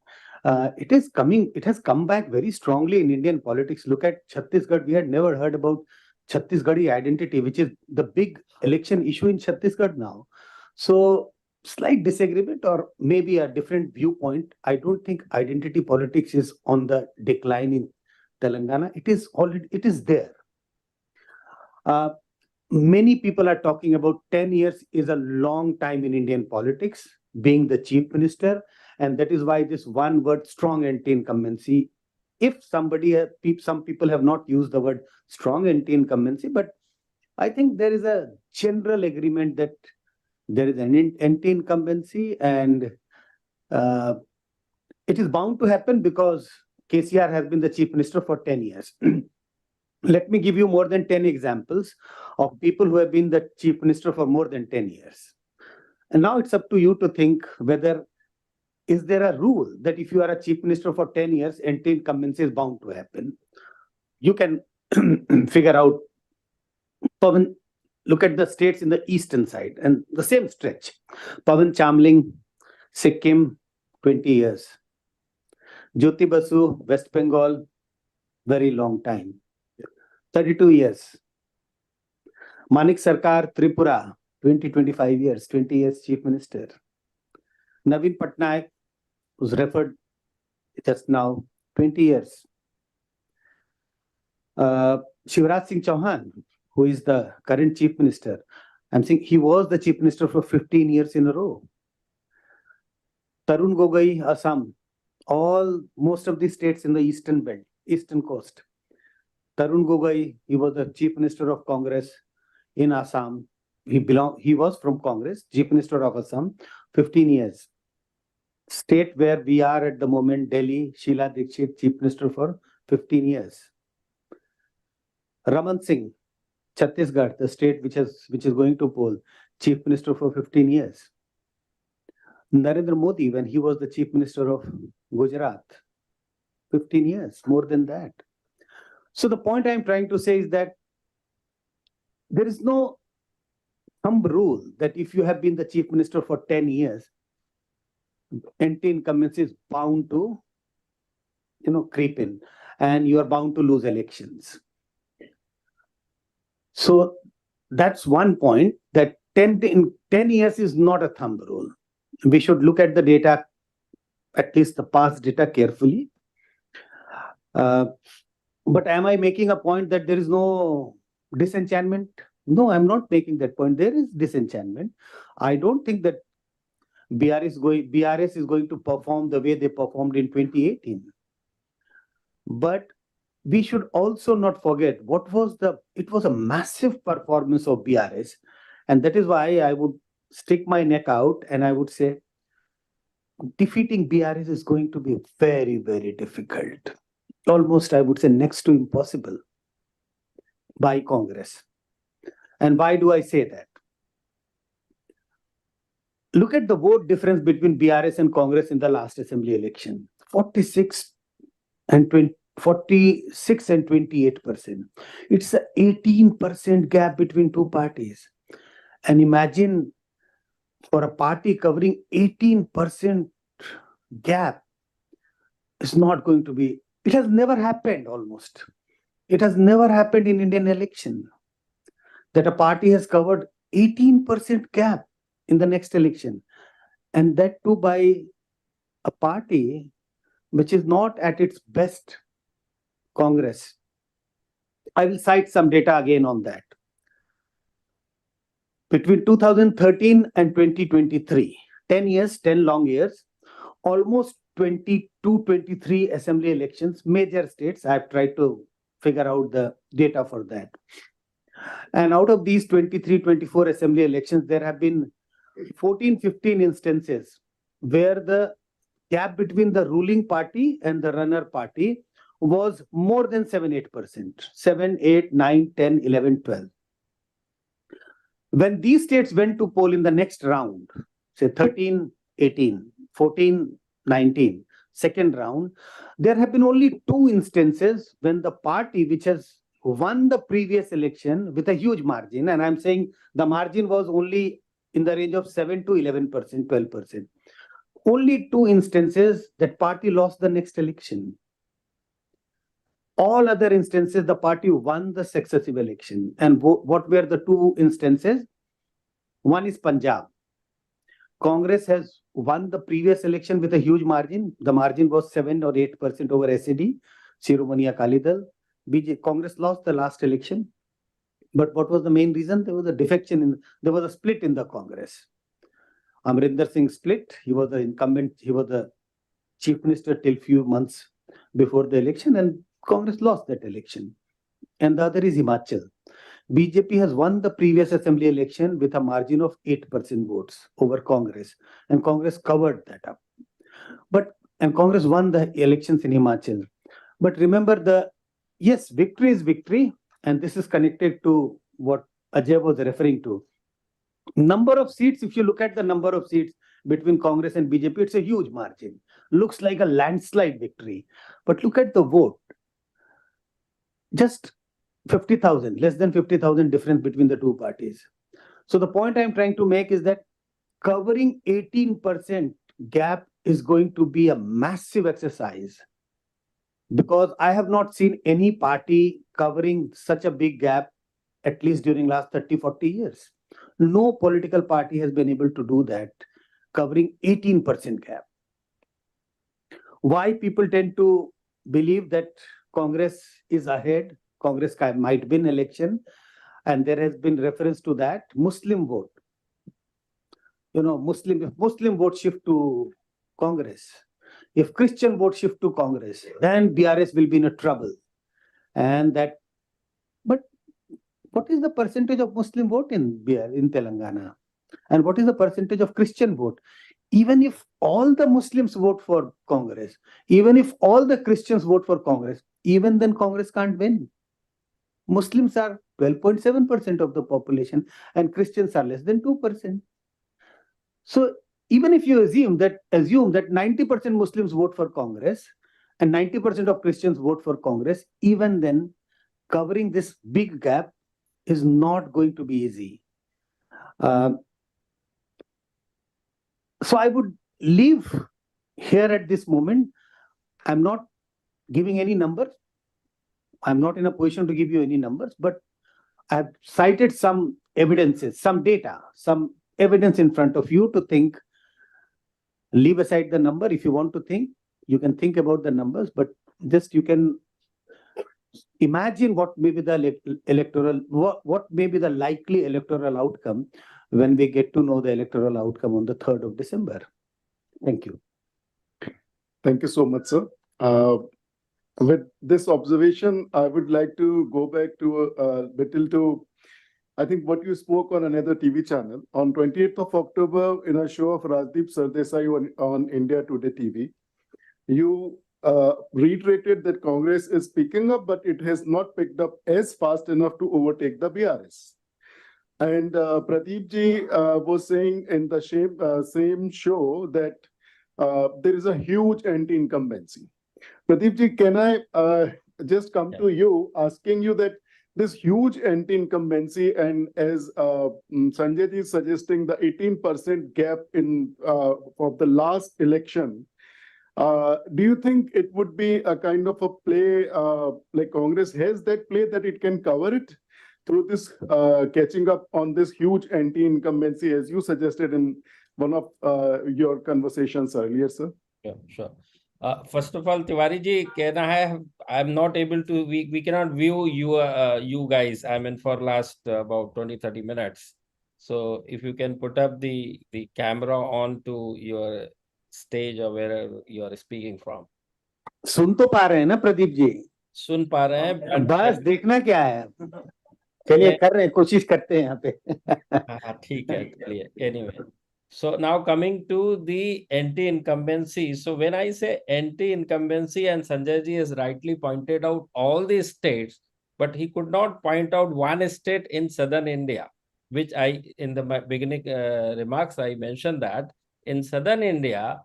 It has come back very strongly in Indian politics. Look at Chhattisgarh. We had never heard about Chhattisgarhi identity, which is the big election issue in Chhattisgarh now. So slight disagreement or maybe a different viewpoint. I don't think identity politics is on the decline in Telangana. It is there. Many people are talking about 10 years is a long time in Indian politics, being the chief minister. And that is why this one word, strong anti-incumbency, if some people have not used the word strong anti-incumbency, but I think there is a general agreement that there is an anti-incumbency and it is bound to happen because KCR has been the chief minister for 10 years. Let me give you more than 10 examples of people who have been the chief minister for more than 10 years. And now it's up to you to think whether is there a rule that if you are a chief minister for 10 years, anti-incumbency is bound to happen. You can figure out, Pavan, look at the states in the eastern side and the same stretch. Pavan Chamling, Sikkim, 20 years. Jyoti Basu, West Bengal, very long time. 32 years. Manik Sarkar, Tripura, 25 years, 20 years chief minister. Naveen Patnaik, who's referred just now, 20 years. Shivraj Singh Chauhan, who is the current chief minister. I'm saying he was the chief minister for 15 years in a row. Tarun Gogoi, Assam, most of the states in the eastern belt, eastern coast. Tarun Gogoi, he was the chief minister of Congress in Assam. He was from Congress, chief minister of Assam, 15 years. State where we are at the moment, Delhi, Sheila Dikshit, chief minister for 15 years. Raman Singh, Chhattisgarh, the state which is going to poll chief minister for 15 years. Narendra Modi, when he was the chief minister of Gujarat, 15 years, more than that. So the point I'm trying to say is that there is no thumb rule that if you have been the chief minister for 10 years, anti-incumbency is bound to, creep in, and you are bound to lose elections. So that's one point, that 10 years is not a thumb rule. We should look at the data, at least the past data, carefully. But am I making a point that there is no disenchantment? No, I'm not making that point. There is disenchantment. I don't think that BRS is going to perform the way they performed in 2018. But we should also not forget it was a massive performance of BRS. And that is why I would stick my neck out and I would say defeating BRS is going to be very, very difficult. Almost, I would say, next to impossible by Congress. And why do I say that? Look at the vote difference between BRS and Congress in the last assembly election. 46 and 28%. It's an 18% gap between two parties. And imagine for a party covering 18% gap, it's not going to be, it has never happened almost. It has never happened in Indian election that a party has covered 18% gap in the next election. And that too by a party which is not at its best, Congress. I will cite some data again on that. Between 2013 and 2023, 10 years, 10 long years, almost 23 assembly elections, major states. I have tried to figure out the data for that. And out of these 24 assembly elections, there have been 15 instances where the gap between the ruling party and the runner party was more than 7-8%. 7, 8, 9, 10, 11, 12. When these states went to poll in the next round, say 13, 18, 14, 19, second round, there have been only 2 instances when the party which has won the previous election with a huge margin, and I'm saying the margin was only in the range of 7 to 11%, 12%. Only 2 instances that party lost the next election. All other instances, the party won the successive election. And what were the 2 instances? One is Punjab. Congress has won the previous election with a huge margin. The margin was 7 or 8% over SED, Shiromani Akali Dal. Congress lost the last election. But what was the main reason? There was a defection, there was a split in the Congress. Amrinder Singh split. He was the incumbent, he was the chief minister till few months before the election, and Congress lost that election. And the other is Himachal. BJP has won the previous assembly election with a margin of 8% votes over Congress, and Congress covered that up. And Congress won the elections in Himachal. But remember, yes, victory is victory, and this is connected to what Ajay was referring to. Number of seats, if you look at the number of seats between Congress and BJP, it's a huge margin. Looks like a landslide victory. But look at the vote. Just 50,000, less than 50,000 difference between the two parties. So the point I'm trying to make is that covering 18% gap is going to be a massive exercise, because I have not seen any party covering such a big gap, at least during last 30, 40 years. No political party has been able to do that, covering 18% gap. Why people tend to believe that Congress is ahead, Congress might win election, and there has been reference to that. Muslim vote. If Muslim vote shift to Congress, if Christian vote shift to Congress, then BRS will be in a trouble. But what is the percentage of Muslim vote in Telangana? And what is the percentage of Christian vote? Even if all the Muslims vote for Congress, even if all the Christians vote for Congress, even then Congress can't win. Muslims are 12.7% of the population, and Christians are less than 2%. So even if you assume that 90% Muslims vote for Congress and 90% of Christians vote for Congress, even then covering this big gap is not going to be easy. So I would leave here at this moment. I'm not giving any numbers. I'm not in a position to give you any numbers, but I've cited some evidences, some data, some evidence in front of you to think. Leave aside the number. If you want to think, you can think about the numbers, but just you can imagine what may be the what may be the likely electoral outcome when we get to know the electoral outcome on the 3rd of December. Thank you. Thank you so much, sir. With this observation, I would like to go back to little to, I think, what you spoke on another TV channel on 28th of October in a show of Rajdeep Sardesai on India Today TV. You reiterated that Congress is picking up, but it has not picked up as fast enough to overtake the BRS. And Pradeep ji was saying in the same show that there is a huge anti-incumbency. Pradeep ji, can I just come to you, asking you that this huge anti-incumbency, and as Sanjay ji is suggesting, the 18% gap in for the last election, do you think it would be a kind of a play, like Congress has that play that it can cover it through this catching up on this huge anti-incumbency, as you suggested in one of your conversations earlier, sir? Yeah, sure. First of all, Tiwari ji, can I have? I'm not able to. We cannot view you guys. I mean, for last about 20-30 minutes. So if you can put up the camera on to your stage or wherever you are speaking from. सुन तो पा रहे हैं ना प्रदीप जी? सुन पा रहे हैं, बस देखना क्या है? चलिए कर रहे हैं, कोशिश करते हैं यहाँ पे. हाँ, ठीक है, clear. Anyway. So now coming to the anti-incumbency. So when I say anti-incumbency, and Sanjay ji has rightly pointed out all these states, but he could not point out one state in southern India, which in the beginning remarks, I mentioned that in southern India,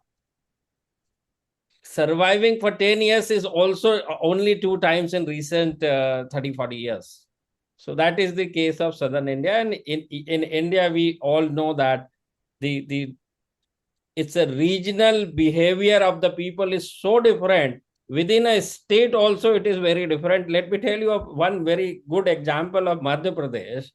surviving for 10 years is also only 2 times in recent 30-40 years. So that is the case of southern India. And in India, we all know that it's a regional behavior of the people is so different. Within a state also, it is very different. Let me tell you of one very good example of Madhya Pradesh.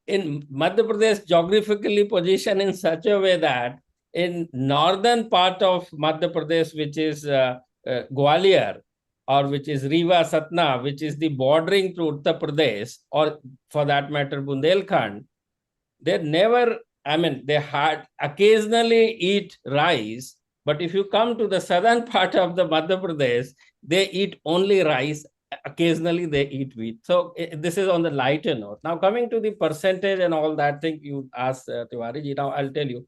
In Madhya Pradesh, geographically positioned in such a way that in northern part of Madhya Pradesh, which is Gwalior, or which is Rewa, Satna, which is the bordering to Uttar Pradesh, or for that matter, Bundelkhand, they never, I mean, they had occasionally eat rice, but if you come to the southern part of the Madhya Pradesh, they eat only rice. Occasionally they eat wheat. So this is on the lighter note. Now coming to the percentage and all that thing you asked Tiwari ji, now I'll tell you.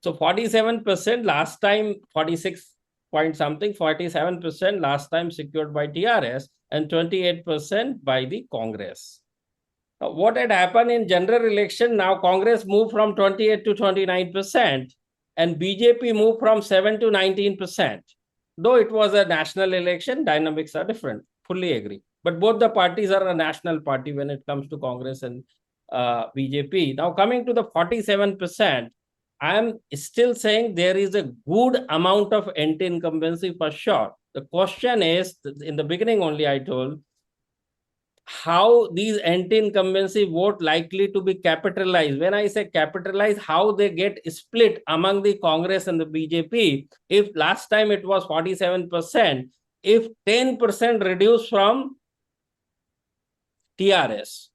So 47% last time, 46 point something, 47% last time secured by TRS and 28% by the Congress. Now, what had happened in general election, now Congress moved from 28 to 29% and BJP moved from 7 to 19%. Though it was a national election, dynamics are different. Fully agree. But both the parties are a national party when it comes to Congress and BJP. Now coming to the 47%, I am still saying there is a good amount of anti-incumbency for sure. The question is, in the beginning only I told, how these anti-incumbency vote likely to be capitalized. When I say capitalized, how they get split among the Congress and the BJP. If last time it was 47%, if 10% reduced from TRS,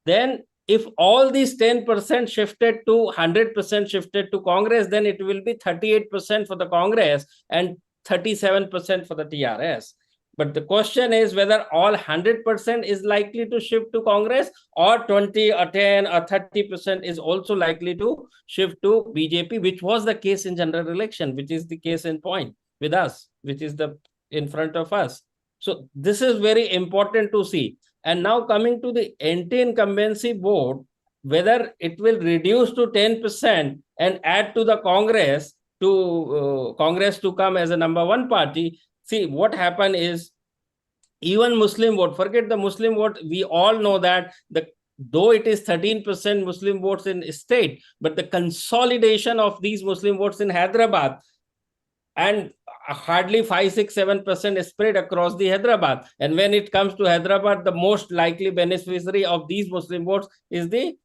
then if all these 10% shifted to 100% shifted to Congress, then it will be 38% for the Congress and 37% for the TRS. But the question is whether all 100% is likely to shift to Congress, or 20 or 10 or 30% is also likely to shift to BJP, which was the case in general election, which is the case in point with us, which is in front of us. So this is very important to see. And now coming to the anti-incumbency vote, whether it will reduce to 10% and add to the Congress to come as a number one party. See, what happened is, even Muslim vote, forget the Muslim vote, we all know that though it is 13% Muslim votes in state, but the consolidation of these Muslim votes in Hyderabad and hardly 5, 6, 7% spread across the Hyderabad. And when it comes to Hyderabad, the most likely beneficiary of these Muslim votes is the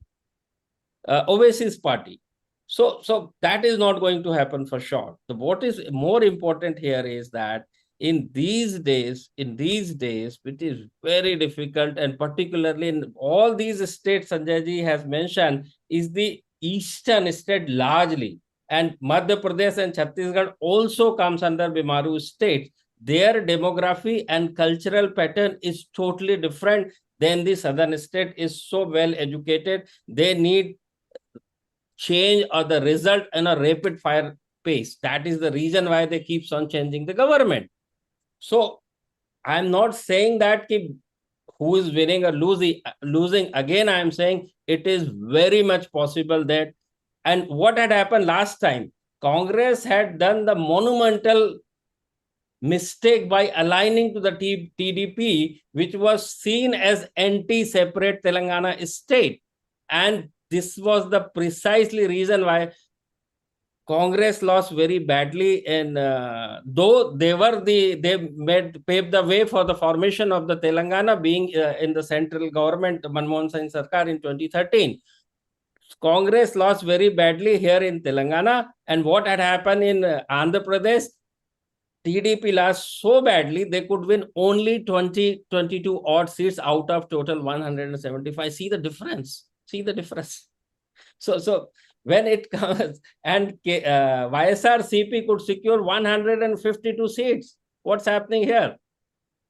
Oasis party. So that is not going to happen for sure. What is more important here is that in these days, which is very difficult, and particularly in all these states Sanjay ji has mentioned, is the eastern state largely, and Madhya Pradesh and Chhattisgarh also comes under Bimaru state. Their demography and cultural pattern is totally different than the southern state is so well educated. They need change or the result in a rapid fire pace. That is the reason why they keeps on changing the government. So I'm not saying that who is winning or losing. Again, I am saying it is very much possible that, and what had happened last time, Congress had done the monumental mistake by aligning to the TDP, which was seen as anti-separate Telangana state. And this was the precisely reason why Congress lost very badly, and though they paved the way for the formation of the Telangana, being in the central government, Manmohan Singh Sarkar in 2013. Congress lost very badly here in Telangana, and what had happened in Andhra Pradesh, TDP lost so badly, they could win only 22 odd seats out of total 175. See the difference. So when it comes, and YSRCP could secure 152 seats. What's happening here?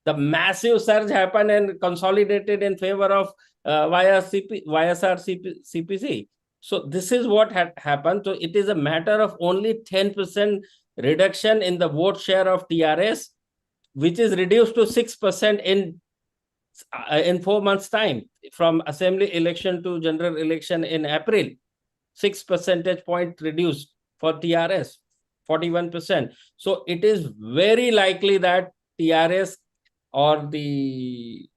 The massive surge happened and consolidated in favor of YSRCPC. So this is what had happened. So it is a matter of only 10% reduction in the vote share of TRS, which is reduced to 6% in 4 months' time, from assembly election to general election in April. 6 percentage point reduced for TRS, 41%. So it is very likely that TRS or the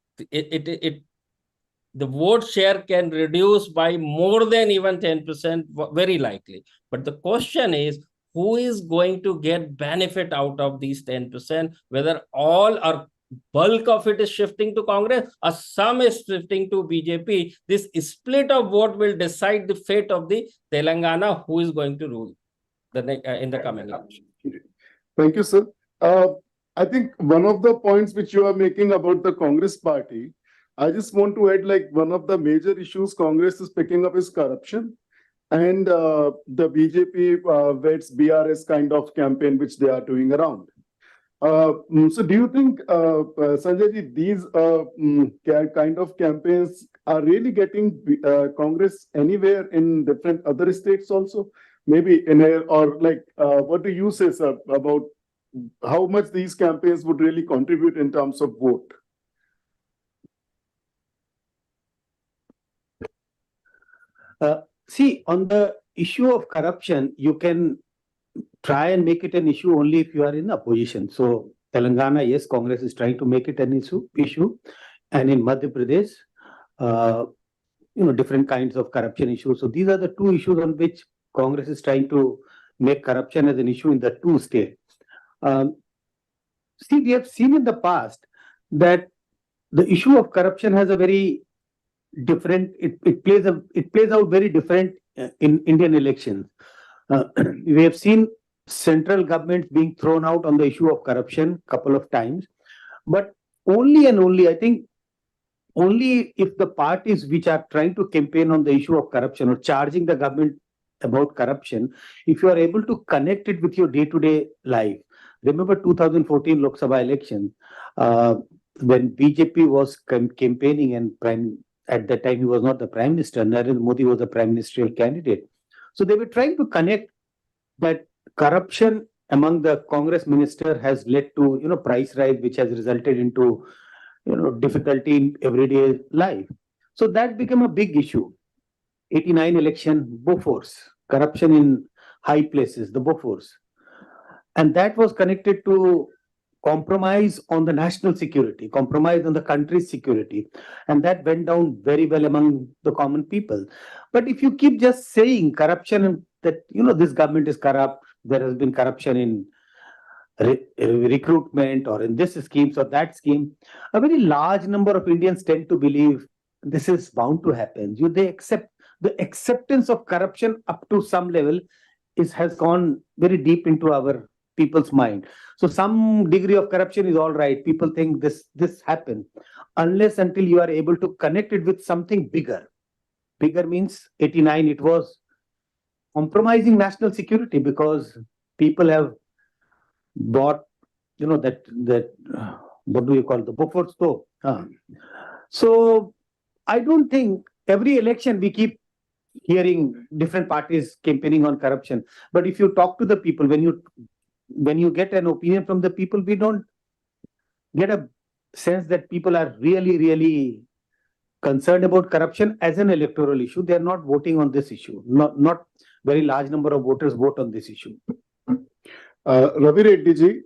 vote share can reduce by more than even 10%, very likely. But the question is, who is going to get benefit out of these 10%, whether all or bulk of it is shifting to Congress or some is shifting to BJP. This split of vote will decide the fate of the Telangana, who is going to rule in the coming election. Thank you, sir. I think one of the points which you are making about the Congress party, I just want to add, like, one of the major issues Congress is picking up is corruption. And the BJP vets BRS kind of campaign which they are doing around. So do you think, Sanjay ji, these kind of campaigns are really getting Congress anywhere in different other states also? Maybe in a, or like, what do you say, sir, about how much these campaigns would really contribute in terms of vote? See, on the issue of corruption, you can try and make it an issue only if you are in opposition. So Telangana, yes, Congress is trying to make it an issue. And in Madhya Pradesh, different kinds of corruption issues. So these are the two issues on which Congress is trying to make corruption as an issue in the two states. See, we have seen in the past that the issue of corruption has a very different, it plays out very different in Indian elections. We have seen central governments being thrown out on the issue of corruption a couple of times, but only and only, I think, only if the parties which are trying to campaign on the issue of corruption or charging the government about corruption, if you are able to connect it with your day-to-day life. Remember 2014 Lok Sabha election, when BJP was campaigning, and at that time he was not the Prime Minister, Narendra Modi was the Prime Ministerial candidate. So they were trying to connect that corruption among the Congress minister has led to price rise, which has resulted into difficulty in everyday life. So that became a big issue. 89 election, Bofors, corruption in high places, the Bofors. And that was connected to compromise on the national security, compromise on the country's security. And that went down very well among the common people. But if you keep just saying corruption, that, this government is corrupt, there has been corruption in recruitment or in this schemes or that scheme, a very large number of Indians tend to believe this is bound to happen. They accept the acceptance of corruption up to some level has gone very deep into our people's mind. So some degree of corruption is all right. People think this happened, unless until you are able to connect it with something bigger. Bigger means 89. It was compromising national security because people have bought, what do you call the Bofors stove? So I don't think every election we keep hearing different parties campaigning on corruption. But if you talk to the people, when you get an opinion from the people, we don't get a sense that people are really, really concerned about corruption as an electoral issue. They are not voting on this issue. Not very large number of voters vote on this issue. Ravi Reddy ji,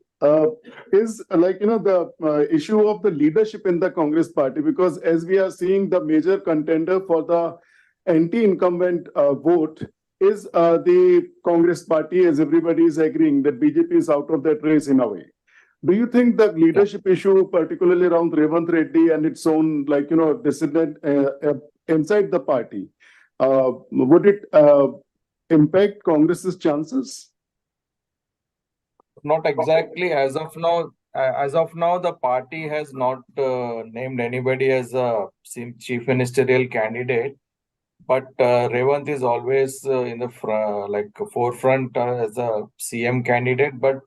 is the issue of the leadership in the Congress party, because as we are seeing, the major contender for the anti-incumbent vote is the Congress party, as everybody is agreeing that BJP is out of that race in a way. Do you think the leadership issue, particularly around Revanth Reddy and its own, dissident inside the party, would it impact Congress's chances? Not exactly as of now. As of now, the party has not named anybody as a chief ministerial candidate. But Revanth is always in the forefront as a CM candidate. But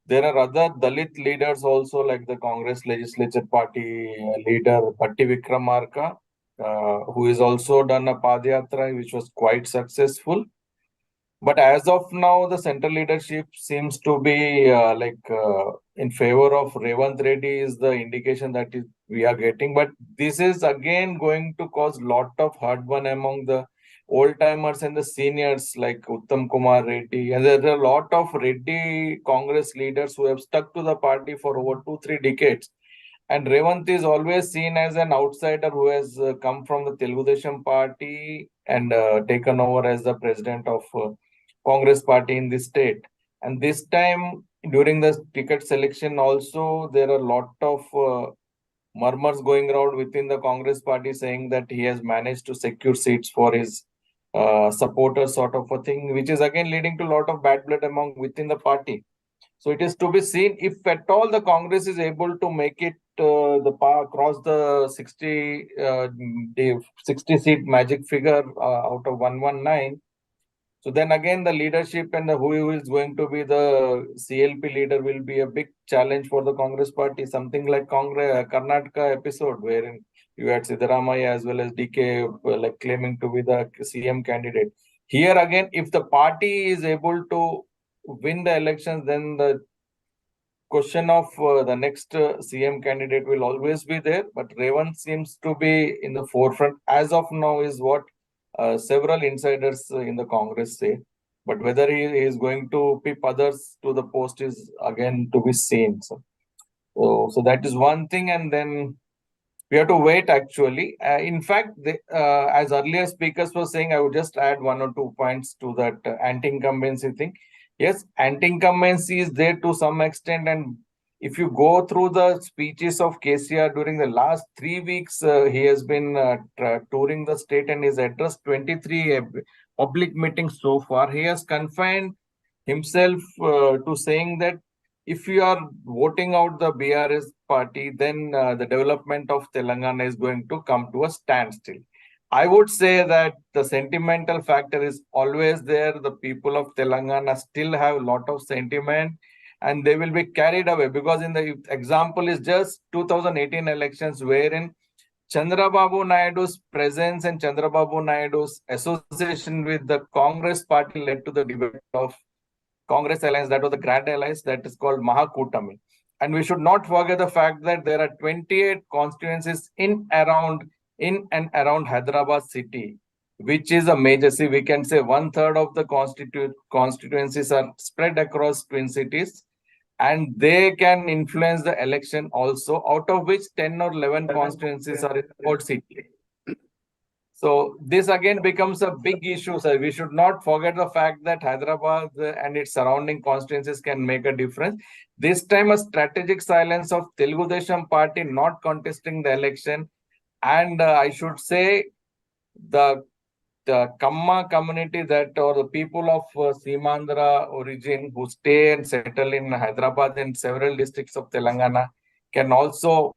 there are other Dalit leaders also, like the Congress Legislature Party leader Bhatti Vikramarka, who has also done a Padayatra, which was quite successful. But as of now, the central leadership seems to be in favor of Revanth Reddy is the indication that we are getting. But this is again going to cause lot of heartburn among the old timers and the seniors like Uttam Kumar Reddy. And there are a lot of Reddy Congress leaders who have stuck to the party for over 2-3 decades. And Revanth is always seen as an outsider who has come from the Telugu Desam party and taken over as the president of Congress party in the state. And this time during the ticket selection also, there are a lot of murmurs going around within the Congress party saying that he has managed to secure seats for his supporters, sort of a thing, which is again leading to a lot of bad blood among within the party. So it is to be seen if at all the Congress is able to make it cross the 60 seat magic figure out of 119. So then again, the leadership and who is going to be the CLP leader will be a big challenge for the Congress party. Something like Karnataka episode, wherein you had Siddaramaiah as well as DK claiming to be the CM candidate. Here again, if the party is able to win the elections, then the question of the next CM candidate will always be there. But Revanth seems to be in the forefront as of now, is what several insiders in the Congress say. But whether he is going to pick others to the post is again to be seen. So that is one thing, and then we have to wait actually. In fact, as earlier speakers were saying, I would just add 1 or 2 points to that anti-incumbency thing. Yes, anti-incumbency is there to some extent, and if you go through the speeches of KCR during the last 3 weeks, he has been touring the state and has addressed 23 public meetings so far. He has confined himself to saying that if you are voting out the BRS party, then the development of Telangana is going to come to a standstill. I would say that the sentimental factor is always there. The people of Telangana still have a lot of sentiment and they will be carried away, because in the example is just 2018 elections, wherein Chandrababu Naidu's presence and Chandrababu Naidu's association with the Congress party led to the debate of Congress alliance. That was the grand alliance that is called Mahakutami. And we should not forget the fact that there are 28 constituencies in and around Hyderabad city, which is a major. See, we can say 1/3 of the constituencies are spread across twin cities, and they can influence the election also, out of which 10 or 11 constituencies are in Port City. So this again becomes a big issue, sir. We should not forget the fact that Hyderabad and its surrounding constituencies can make a difference. This time, a strategic silence of Telugu Desam party not contesting the election, and I should say the Kamma community that, or the people of Simandra origin who stay and settle in Hyderabad and several districts of Telangana can also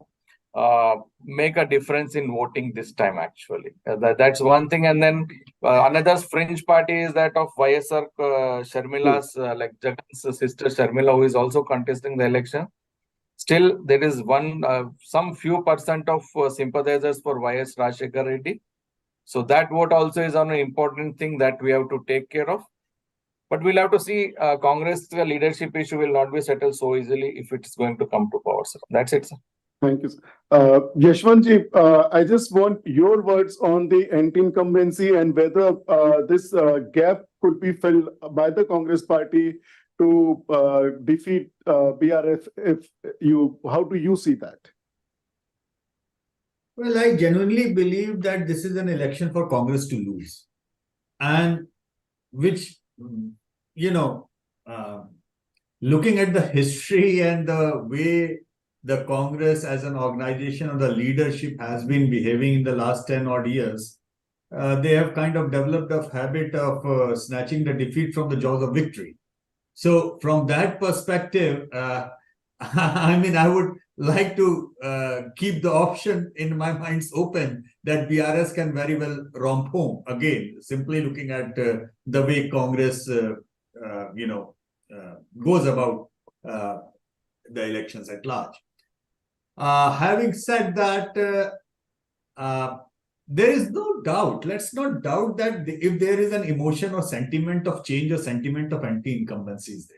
make a difference in voting this time, actually. That's one thing. And then another fringe party is that of YSR Sharmila's, like Jagan's sister Sharmila, who is also contesting the election. Still, there is some few percent of sympathizers for YS Rajshekar Reddy. So that vote also is an important thing that we have to take care of. But we'll have to see. Congress leadership issue will not be settled so easily if it's going to come to power. So that's it, sir. Thank you, sir. Yashwantji, I just want your words on the anti-incumbency and whether this gap could be filled by the Congress party to defeat BRF. How do you see that? Well, I genuinely believe that this is an election for Congress to lose, and which, looking at the history and the way the Congress as an organization or the leadership has been behaving in the last 10 odd years, they have kind of developed a habit of snatching the defeat from the jaws of victory. So from that perspective, I would like to keep the option in my minds open that BRS can very well romp home again, simply looking at the way Congress, goes about the elections at large. Having said that, there is no doubt, let's not doubt that if there is an emotion or sentiment of change or sentiment of anti-incumbency is there.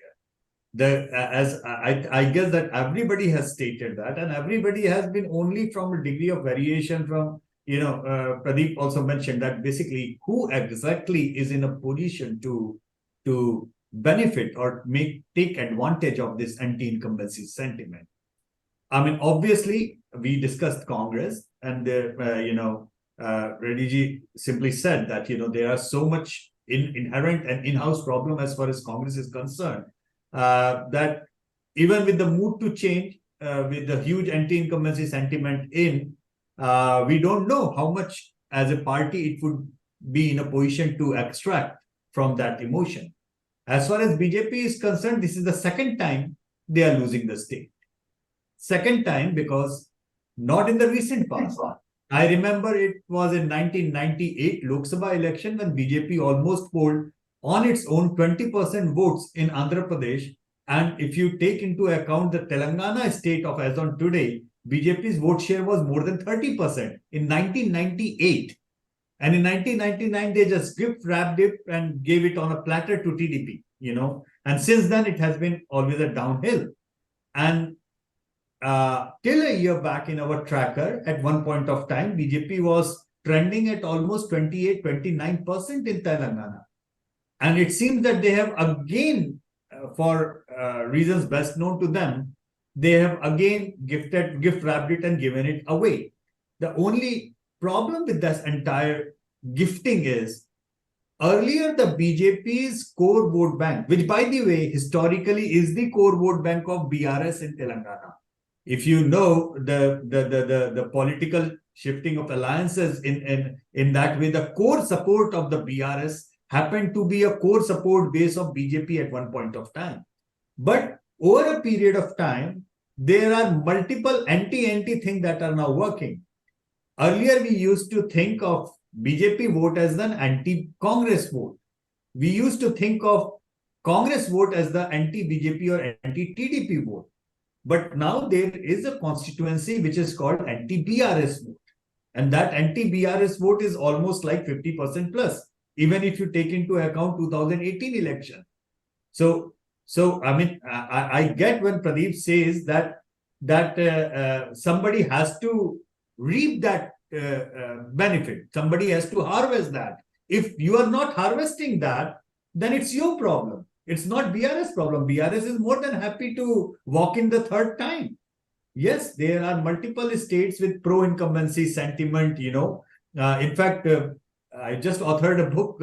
I guess that everybody has stated that, and everybody has been only from a degree of variation from, Pradeep also mentioned that basically who exactly is in a position to benefit or take advantage of this anti-incumbency sentiment. I mean, obviously, we discussed Congress, and Reddy ji simply said that, there are so much inherent and in-house problem as far as Congress is concerned, that even with the mood to change, with the huge anti-incumbency sentiment we don't know how much as a party it would be in a position to extract from that emotion. As far as BJP is concerned, this is the second time they are losing the state. Second time, because not in the recent past. I remember it was in 1998 Lok Sabha election when BJP almost polled on its own 20% votes in Andhra Pradesh. And if you take into account the Telangana state of as on today, BJP's vote share was more than 30% in 1998. And in 1999, they just gift-wrapped it and gave it on a platter to TDP, And since then, it has been always a downhill. And till a year back in our tracker, at one point of time, BJP was trending at almost 28-29% in Telangana. And it seems that they have again, for reasons best known to them, they have again gift-wrapped it and given it away. The only problem with this entire gifting is, earlier the BJP's core vote bank, which by the way, historically is the core vote bank of BRS in Telangana. If you know the political shifting of alliances in that way, the core support of the BRS happened to be a core support base of BJP at one point of time. But over a period of time, there are multiple anti things that are now working. Earlier, we used to think of BJP vote as an anti-Congress vote. We used to think of Congress vote as the anti-BJP or anti-TDP vote. But now there is a constituency which is called anti-BRS vote. And that anti-BRS vote is almost like 50% plus, even if you take into account 2018 election. So So, I mean, I get when Pradeep says that somebody has to reap that benefit. Somebody has to harvest that. If you are not harvesting that, then it's your problem. It's not BRS problem. BRS is more than happy to walk in the third time. Yes, there are multiple states with pro-incumbency sentiment, In fact, I just authored a book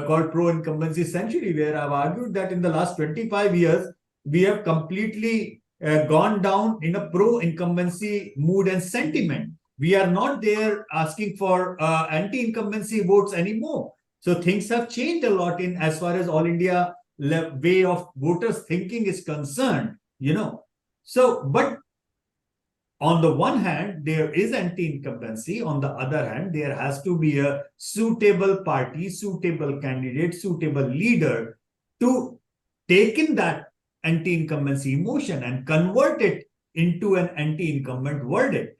called Pro-Incumbency Century, where I've argued that in the last 25 years, we have completely gone down in a pro-incumbency mood and sentiment. We are not there asking for anti-incumbency votes anymore. So things have changed a lot in as far as all India way of voters thinking is concerned, So, but on the one hand, there is anti-incumbency. On the other hand, there has to be a suitable party, suitable candidate, suitable leader to take in that anti-incumbency emotion and convert it into an anti-incumbent verdict.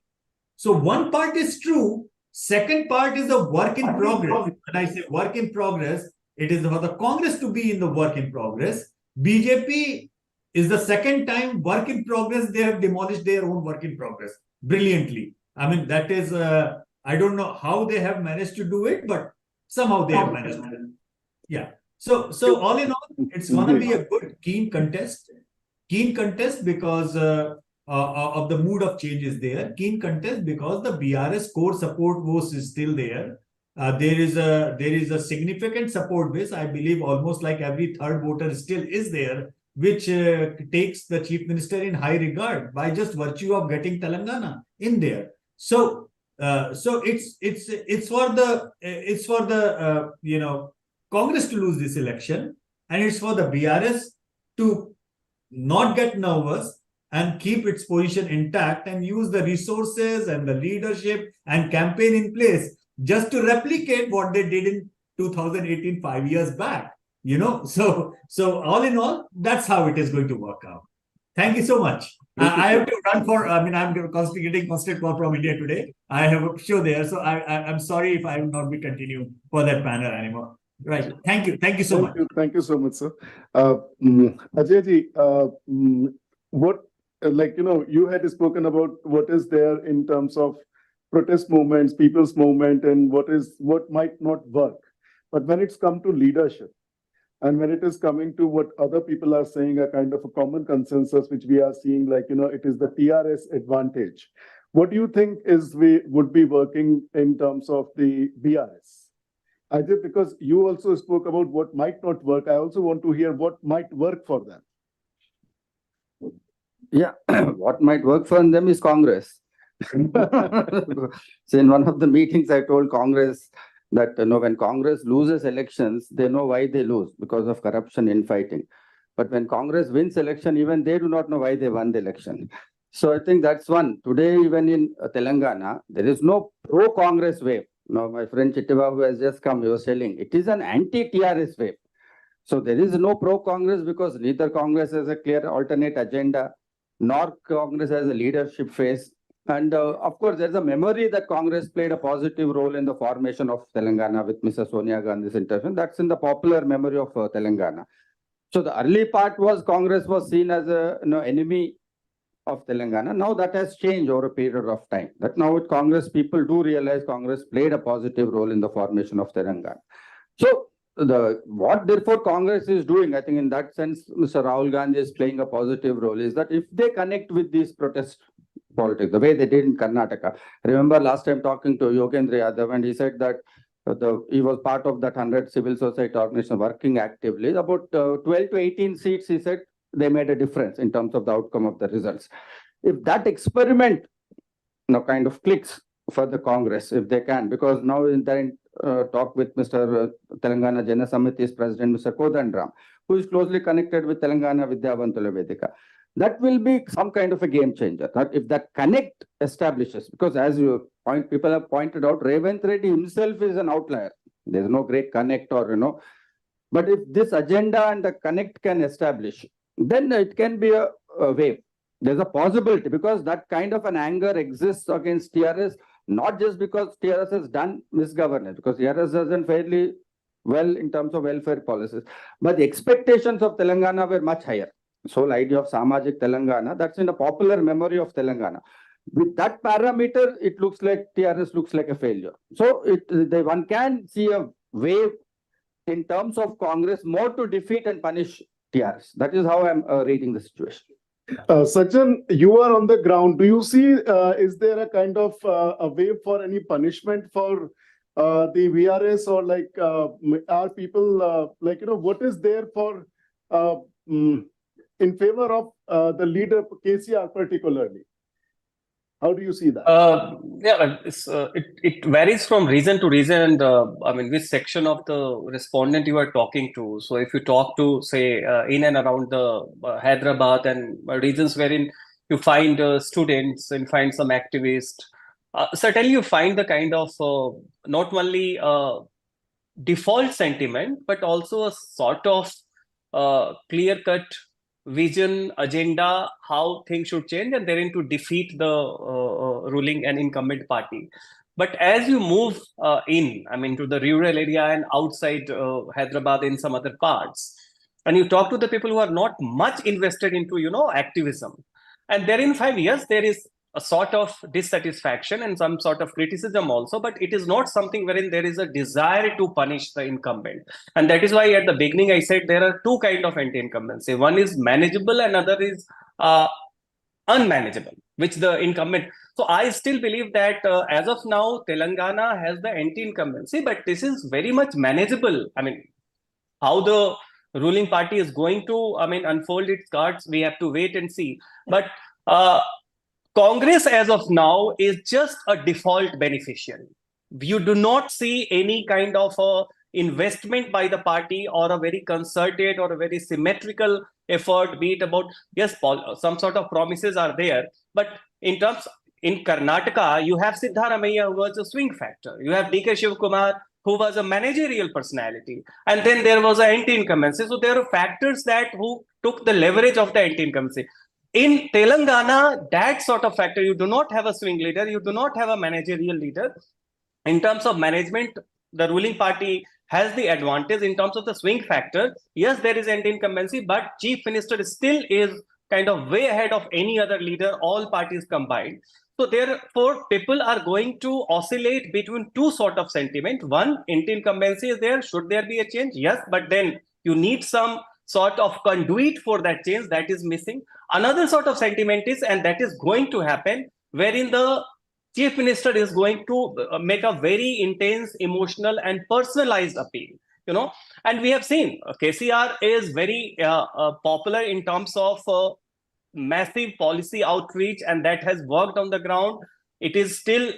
So one part is true. Second part is a work in progress. When I say work in progress, it is for the Congress to be in the work in progress. BJP is the second time work in progress. They have demolished their own work in progress brilliantly. I mean, that is, I don't know how they have managed to do it, but somehow they have managed to. Yeah. So all in all, it's going to be a good, keen contest because of the mood of change is there. Keen contest because the BRS core support vote is still there. There is a significant support base. I believe almost like every third voter still is there, which takes the chief minister in high regard by just virtue of getting Telangana in there. So it's for the Congress to lose this election, and it's for the BRS to not get nervous and keep its position intact and use the resources and the leadership and campaign in place just to replicate what they did in 2018, 5 years back. So all in all, that's how it is going to work out. Thank you so much. I have to run I'm constantly getting constant call from India today. I have a show there, so I'm sorry if I will not be continuing for that panel anymore. Right. Thank you so much. Thank you so much, sir. Ajay ji, what, you had spoken about what is there in terms of protest movements, people's movement, and what might not work. But when it's come to leadership, and when it is coming to what other people are saying, a kind of a common consensus, which we are seeing, it is the TRS advantage. What do you think would be working in terms of the BRS? I think because you also spoke about what might not work, I also want to hear what might work for them. Yeah, what might work for them is Congress. So in one of the meetings, I told Congress that when Congress loses elections, they know why they lose, because of corruption, infighting. But when Congress wins election, even they do not know why they won the election. So I think that's one. Today, even in Telangana, there is no pro-Congress wave. Now, my friend Chittibabu has just come, he was telling, it is an anti-TRS wave. So there is no pro-Congress because neither Congress has a clear alternate agenda, nor Congress has a leadership phase. And of course, there's a memory that Congress played a positive role in the formation of Telangana with Mrs. Sonia Gandhi's intervention. That's in the popular memory of Telangana. So the early part was Congress was seen as a enemy of Telangana. Now that has changed over a period of time. That now with Congress, people do realize Congress played a positive role in the formation of Telangana. So what therefore Congress is doing, I think in that sense, Mr. Rahul Gandhi is playing a positive role, is that if they connect with these protest politics, the way they did in Karnataka. Remember last time talking to Yogendra Yadav, and he said that he was part of that 100 civil society organization working actively. About 12 to 18 seats, he said, they made a difference in terms of the outcome of the results. If that experiment kind of clicks for the Congress, if they can, because now in the talk with Mr. Telangana Jana Samiti's president, Mr. Kodandram, who is closely connected with Telangana Vidyavantula Vedika, that will be some kind of a game changer. That if that connect establishes, because as people have pointed out, Revanth Reddy himself is an outlier. There's no great connect or, but if this agenda and the connect can establish, then it can be a wave. There's a possibility because that kind of an anger exists against TRS, not just because TRS has done misgovernance, because TRS has done fairly well in terms of welfare policies. But the expectations of Telangana were much higher. So the idea of Samajik Telangana, that's in the popular memory of Telangana. With that parameter, it looks like TRS looks like a failure. So one can see a way in terms of Congress more to defeat and punish TRS. That is how I'm reading the situation. Sachin, you are on the ground. Do you see, is there a kind of a way for any punishment for the VRS, or like are people what is there for in favor of the leader KCR particularly? How do you see that? Yeah, it varies from region to region, and I mean, which section of the respondent you are talking to. So if you talk to, say, in and around the Hyderabad and regions wherein you find students and find some activists, certainly you find the kind of not only default sentiment, but also a sort of clear-cut vision, agenda, how things should change, and therein to defeat the ruling and incumbent party. But as you move I mean, to the rural area and outside Hyderabad in some other parts, and you talk to the people who are not much invested into, activism, and therein 5 years, there is a sort of dissatisfaction and some sort of criticism also, but it is not something wherein there is a desire to punish the incumbent. And that is why at the beginning I said there are two kinds of anti-incumbency. One is manageable and other is unmanageable, which the incumbent. So I still believe that as of now, Telangana has the anti-incumbency, but this is very much manageable. I mean, how the ruling party is going to, unfold its cards, we have to wait and see. But Congress as of now is just a default beneficiary. You do not see any kind of investment by the party or a very concerted or a very symmetrical effort, be it about, yes, some sort of promises are there. But in Karnataka, you have Siddharamaiah, who was a swing factor. You have DK Shivkumar, who was a managerial personality. And then there was an anti-incumbency. So there are factors who took the leverage of the anti-incumbency. In Telangana, that sort of factor, you do not have a swing leader, you do not have a managerial leader. In terms of management, the ruling party has the advantage. In terms of the swing factor, yes, there is anti-incumbency, but chief minister still is kind of way ahead of any other leader, all parties combined. So therefore, people are going to oscillate between two sort of sentiment. One, anti-incumbency is there. Should there be a change? Yes, but then you need some sort of conduit for that change that is missing. Another sort of sentiment is, and that is going to happen, wherein the chief minister is going to make a very intense, emotional and personalized appeal, and we have seen KCR is very popular in terms of massive policy outreach, and that has worked on the ground. It is still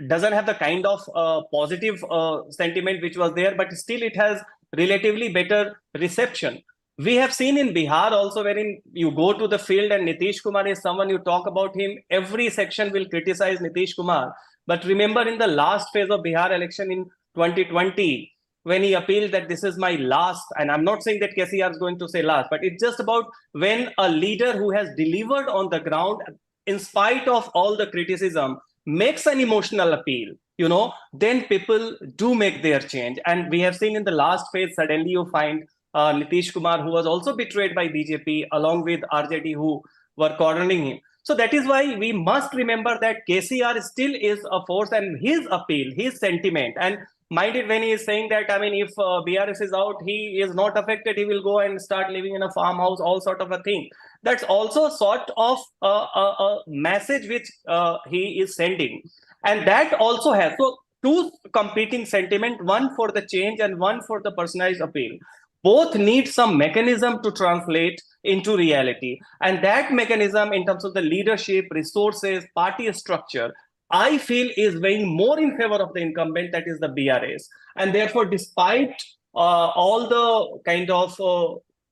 doesn't have the kind of positive sentiment which was there, but still it has relatively better reception. We have seen in Bihar also, wherein you go to the field and Nitish Kumar is someone, you talk about him, every section will criticize Nitish Kumar. But remember in the last phase of Bihar election in 2020, when he appealed that this is my last, and I'm not saying that KCR is going to say last, but it's just about when a leader who has delivered on the ground, in spite of all the criticism, makes an emotional appeal, then people do make their change. And we have seen in the last phase, suddenly you find Nitish Kumar, who was also betrayed by BJP, along with RJD, who were cornering him. So that is why we must remember that KCR still is a force, and his appeal, his sentiment, and mind it when he is saying that, if BRS is out, he is not affected, he will go and start living in a farmhouse, all sort of a thing. That's also sort of a message which he is sending. And that also has, so two competing sentiment, one for the change and one for the personalized appeal. Both need some mechanism to translate into reality. And that mechanism in terms of the leadership, resources, party structure, I feel is weighing more in favor of the incumbent, that is the BRS. And therefore, despite all the kind of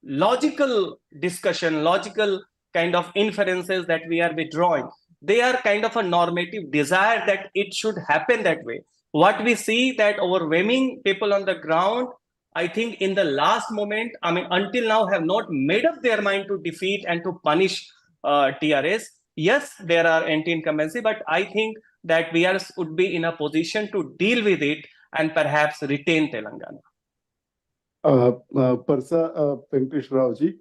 logical discussion, logical kind of inferences that we are withdrawing, they are kind of a normative desire that it should happen that way. What we see that overwhelming people on the ground, I think in the last moment, until now have not made up their mind to defeat and to punish TRS. Yes, there are anti-incumbency, but I think that BRS would be in a position to deal with it and perhaps retain Telangana. Venkatesh Raoji,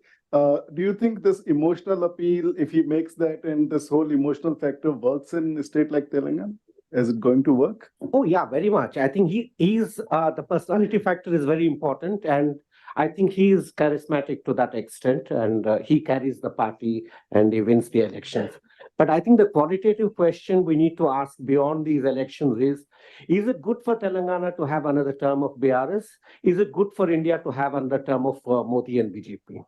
do you think this emotional appeal, if he makes that and this whole emotional factor works in a state like Telangana? Is it going to work? Oh yeah, very much. I think he's the personality factor is very important, and I think he is charismatic to that extent, and he carries the party and he wins the elections. But I think the qualitative question we need to ask beyond these elections is it good for Telangana to have another term of BRS? Is it good for India to have another term of Modi and BJP?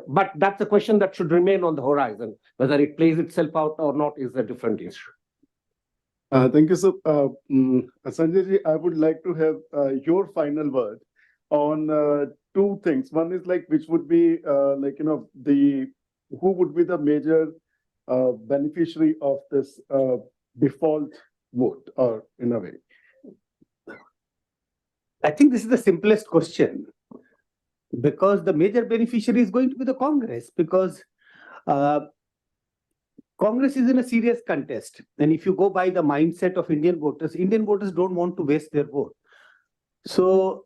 But that's a question that should remain on the horizon. Whether it plays itself out or not is a different issue. Thank you. So, Sanjay ji, I would like to have your final word on two things. One is like, which would be who would be the major beneficiary of this default vote, or in a way? I think this is the simplest question, because the major beneficiary is going to be the Congress, because Congress is in a serious contest. And if you go by the mindset of Indian voters don't want to waste their vote. So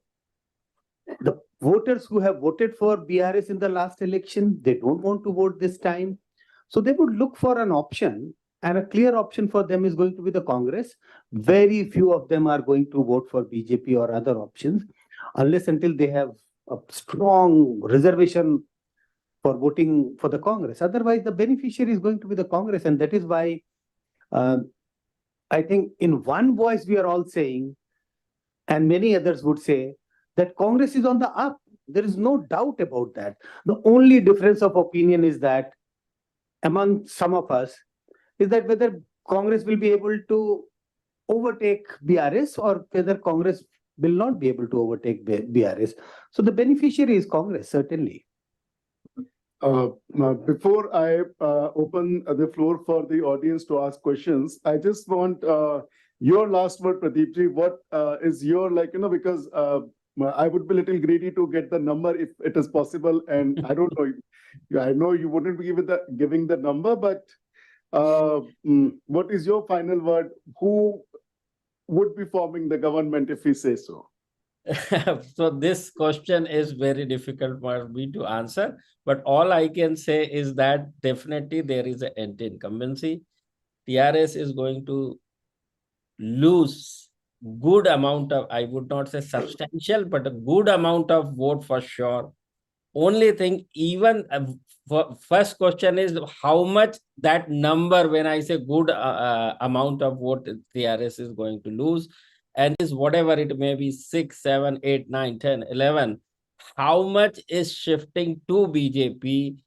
the voters who have voted for BRS in the last election, they don't want to vote this time. So they would look for an option, and a clear option for them is going to be the Congress. Very few of them are going to vote for BJP or other options, unless until they have a strong reservation for voting for the Congress. Otherwise, the beneficiary is going to be the Congress. And that is why I think in one voice we are all saying, and many others would say, that Congress is on the up. There is no doubt about that. The only difference of opinion is that among some of us is that whether Congress will be able to overtake BRS or whether Congress will not be able to overtake BRS. So the beneficiary is Congress, certainly. Before I open the floor for the audience to ask questions, I just want your last word, Pradeepji. What is your, because I would be a little greedy to get the number if it is possible. And I don't know, I know you wouldn't be giving the number, but what is your final word? Who would be forming the government if we say so? So this question is very difficult for me to answer, but all I can say is that definitely there is an anti-incumbency. TRS is going to lose good amount of, I would not say substantial, but a good amount of vote for sure. Only thing, even first question is how much that number, when I say good amount of vote TRS is going to lose, and is whatever it may be, 6, 7, 8, 9, 10, 11, how much is shifting to BJP,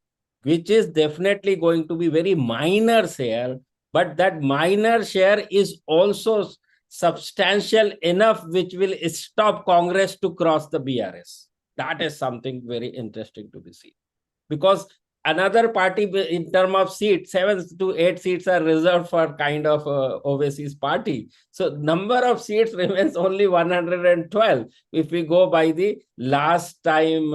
which is definitely going to be very minor share, but that minor share is also substantial enough which will stop Congress to cross the BRS. That is something very interesting to be seen. Because another party, in terms of seats, 7 to 8 seats are reserved for kind of overseas party. So number of seats remains only 112. If we go by the last time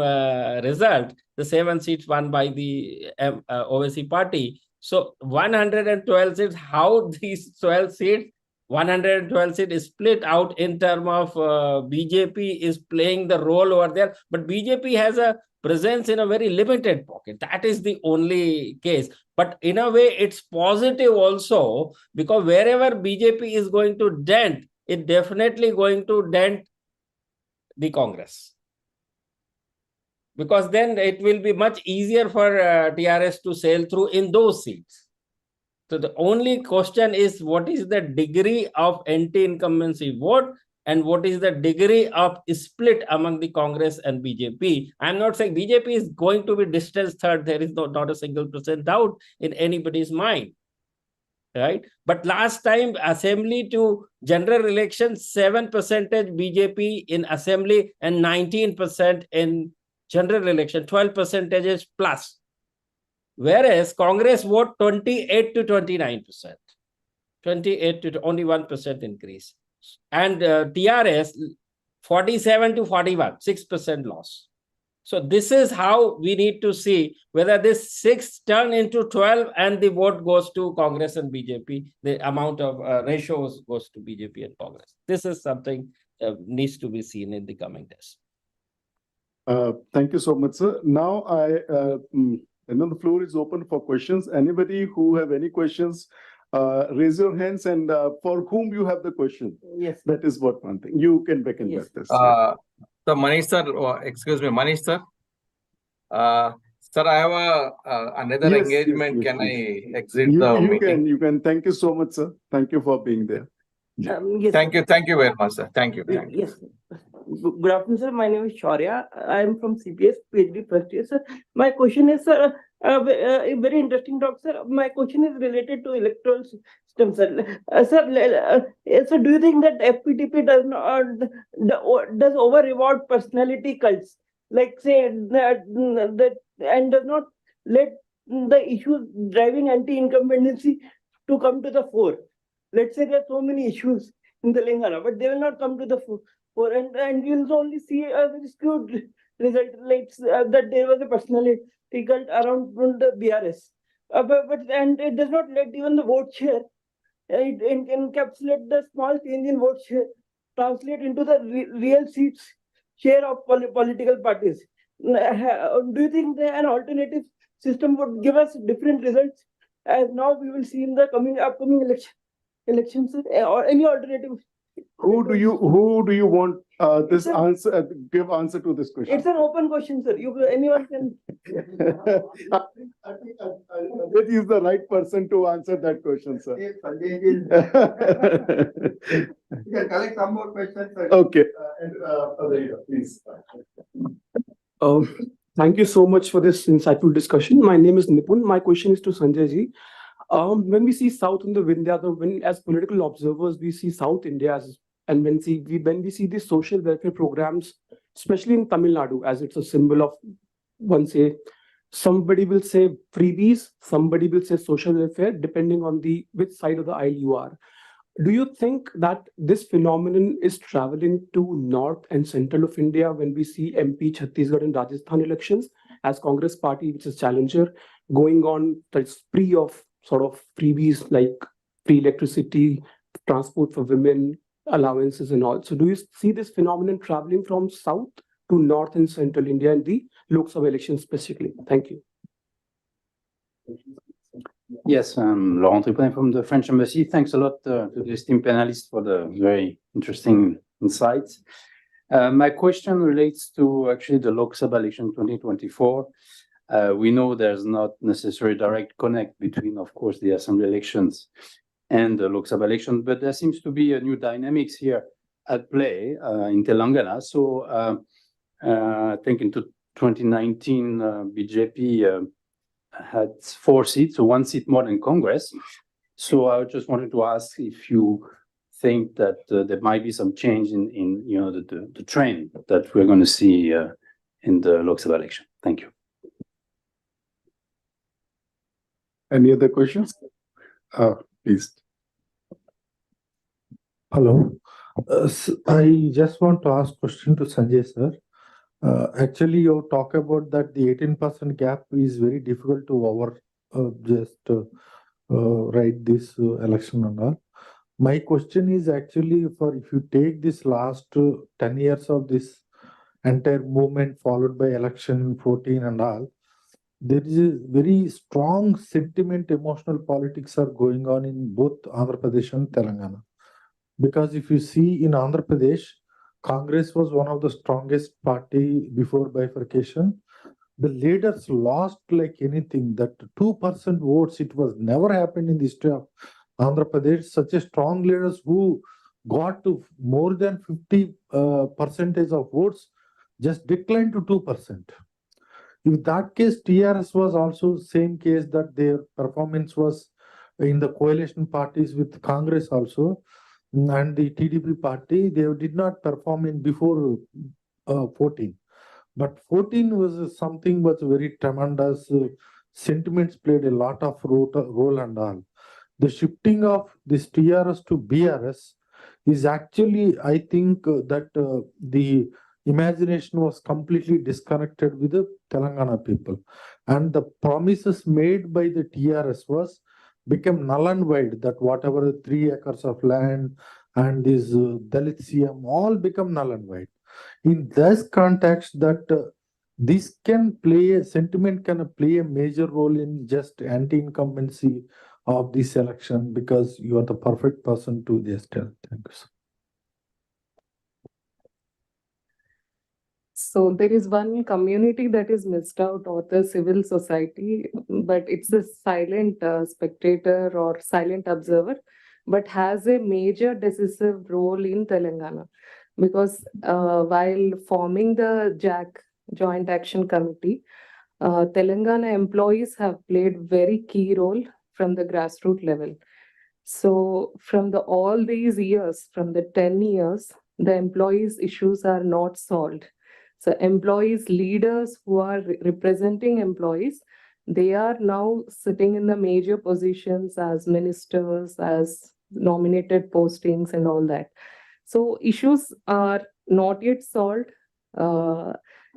result, the 7 seats won by the overseas party. So 112 seats, how these 12 seats, 112 seats is split out in terms of BJP is playing the role over there. But BJP has a presence in a very limited pocket. That is the only case. But in a way, it's positive also, because wherever BJP is going to dent, it definitely going to dent the Congress. Because then it will be much easier for TRS to sail through in those seats. So the only question is, what is the degree of anti-incumbency vote and what is the degree of split among the Congress and BJP? I'm not saying BJP is going to be distant third. There is not a single % doubt in anybody's mind, right? But last time, assembly to general election, 7% BJP in assembly and 19% in general election, 12% is plus. Whereas Congress vote 28 to 29%, 28 to only 1% increase. And TRS 47 to 41, 6% loss. So this is how we need to see whether this 6 turn into 12 and the vote goes to Congress and BJP, the amount of ratios goes to BJP and Congress. This is something needs to be seen in the coming days. Thank you so much, sir. Now the floor is open for questions. Anybody who have any questions, raise your hands, and for whom you have the question. Yes. That is what one thing. You can begin Yes. with this. So Manish sir, excuse me, Manish sir. Sir, I have another Yes, engagement. yes, Can yes. I exit the meeting? You can. Thank you so much, sir. Thank you for being there. Yes, Thank sir. you. Thank you very much, sir. Thank you. Thank you. Yes. Good afternoon, sir. My name is Shaurya. I am from CPS, PhD first year, sir. My question is, sir, a very interesting talk, sir. My question is related to electoral system, sir. Sir, do you think that FPTP does over reward personality cults, like say that and does not let the issues driving anti-incumbency to come to the fore? Let's say there are so many issues in Telangana, but they will not come to the fore, and you'll only see a very skewed result, like that there was a personality cult around the BRS. And it does not let even the vote share. It encapsulate the small change in vote share, translate into the real seats share of political parties. Do you think that an alternative system would give us different results, as now we will see in the upcoming elections, or any alternative? Who do you want this answer? Give answer to this question. It's an open question, sir. Anyone can. I think Ajay is the right person to answer that question, sir. You can collect some more questions. Okay. Please. Thank you so much for this insightful discussion. My name is Nipun. My question is to Sanjay ji. When we see South in the Vindhyas, as political observers, we see South India and when we see these social welfare programs, especially in Tamil Nadu, as it's a symbol of, somebody will say freebies, somebody will say social welfare, depending on which side of the aisle you are. Do you think that this phenomenon is traveling to north and central of India when we see MP, Chhattisgarh and Rajasthan elections, as Congress party, which is challenger, going on the spree of sort of freebies like free electricity, transport for women, allowances and all. So do you see this phenomenon traveling from south to north and central India in the Lok Sabha elections specifically? Thank you. Yes, I'm Roundtable from the French Embassy. Thanks a lot to the esteemed panelists for the very interesting insights. My question relates to actually the Lok Sabha election 2024. We know there's not necessarily direct connect between, of course, the assembly elections and the Lok Sabha election, but there seems to be a new dynamics here at play in Telangana. So I think in 2019, BJP had 4 seats, so 1 seat more than Congress. So I just wanted to ask if you think that there might be some change in the trend that we're going to see in the Lok Sabha election. Thank you. Any other questions? Please. Hello. I just want to ask question to Sanjay sir. Actually, you talk about that the 18% gap is very difficult to write this election and all. My question is actually if you take this last 10 years of this entire movement followed by election in 14 and all, there is a very strong sentiment, emotional politics are going on in both Andhra Pradesh and Telangana. Because if you see in Andhra Pradesh, Congress was one of the strongest party before bifurcation. The leaders lost like anything. That 2% votes, it was never happened in the history of Andhra Pradesh. Such a strong leaders who got to more than 50 percentage of votes just declined to 2%. In that case, TRS was also same case, that their performance was in the coalition parties with Congress also. And the TDP party, they did not perform in before 14. But 14 was something was very tremendous. Sentiments played a lot of role and all. The shifting of this TRS to BRS is actually, I think that the imagination was completely disconnected with the Telangana people. And the promises made by the TRS was become null and void, that whatever 3 acres of land and this Dalit CM all become null and void. In this context, that this can play sentiment can play a major role in just anti-incumbency of this election, because you are the perfect person to just tell. Thank you, sir. So there is one community that is missed out, or the civil society, but it's a silent spectator or silent observer, but has a major decisive role in Telangana. Because while forming the JAC, Joint Action Committee, Telangana employees have played very key role from the grassroots level. So from the all these years, from the 10 years, the employees' issues are not solved. So employees, leaders who are representing employees, they are now sitting in the major positions as ministers, as nominated postings and all that. So issues are not yet solved.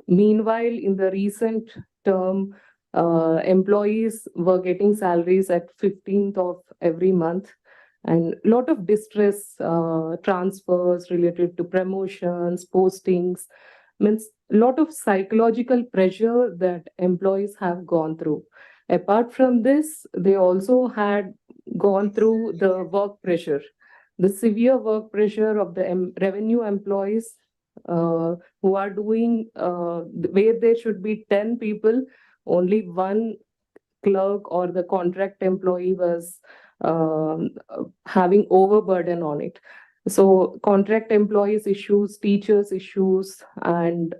Meanwhile, in the recent term, employees were getting salaries at 15th of every month, and a lot of distress transfers related to promotions, postings, means a lot of psychological pressure that employees have gone through. Apart from this, they also had gone through the work pressure, the severe work pressure of the revenue employees who are doing where there should be 10 people, only one clerk or the contract employee was having overburden on it. So contract employees issues, teachers issues, and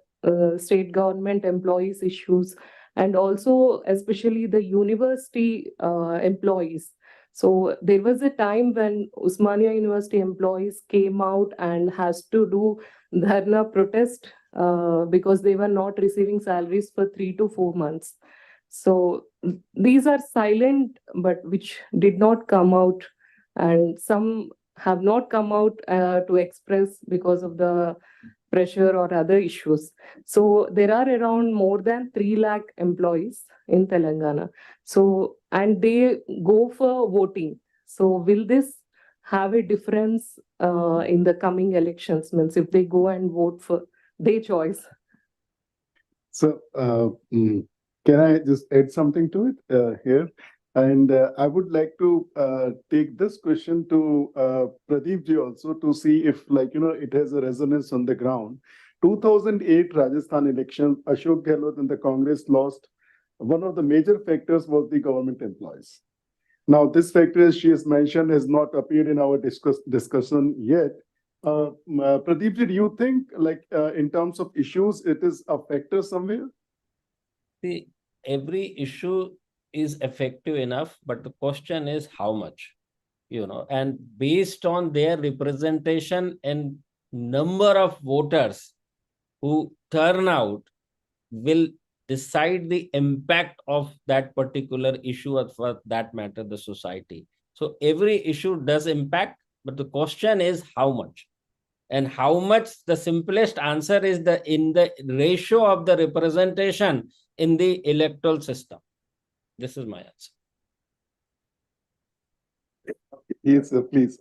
state government employees issues, and also especially the university employees. So there was a time when Usmania University employees came out and has to do dharna protest because they were not receiving salaries for 3 to 4 months. So these are silent, but which did not come out, and some have not come out to express because of the pressure or other issues. So there are around more than 3 lakh employees in Telangana. So, and they go for voting. So will this have a difference in the coming elections? Means if they go and vote for their choice. So, can I just add something to it here? And I would like to take this question to Pradeep ji also, to see if, like, it has a resonance on the ground. 2008 Rajasthan election, Ashok Gehlot and the Congress lost. One of the major factors was the government employees. Now, this factor, as she has mentioned, has not appeared in our discussion yet. Pradeep ji, do you think, like, in terms of issues, it is a factor somewhere? See, every issue is effective enough, but the question is how much, and based on their representation and number of voters who turn out will decide the impact of that particular issue, or for that matter, the society. So every issue does impact, but the question is how much. And how much, the simplest answer is in the ratio of the representation in the electoral system. This is my answer. Yes, sir, please.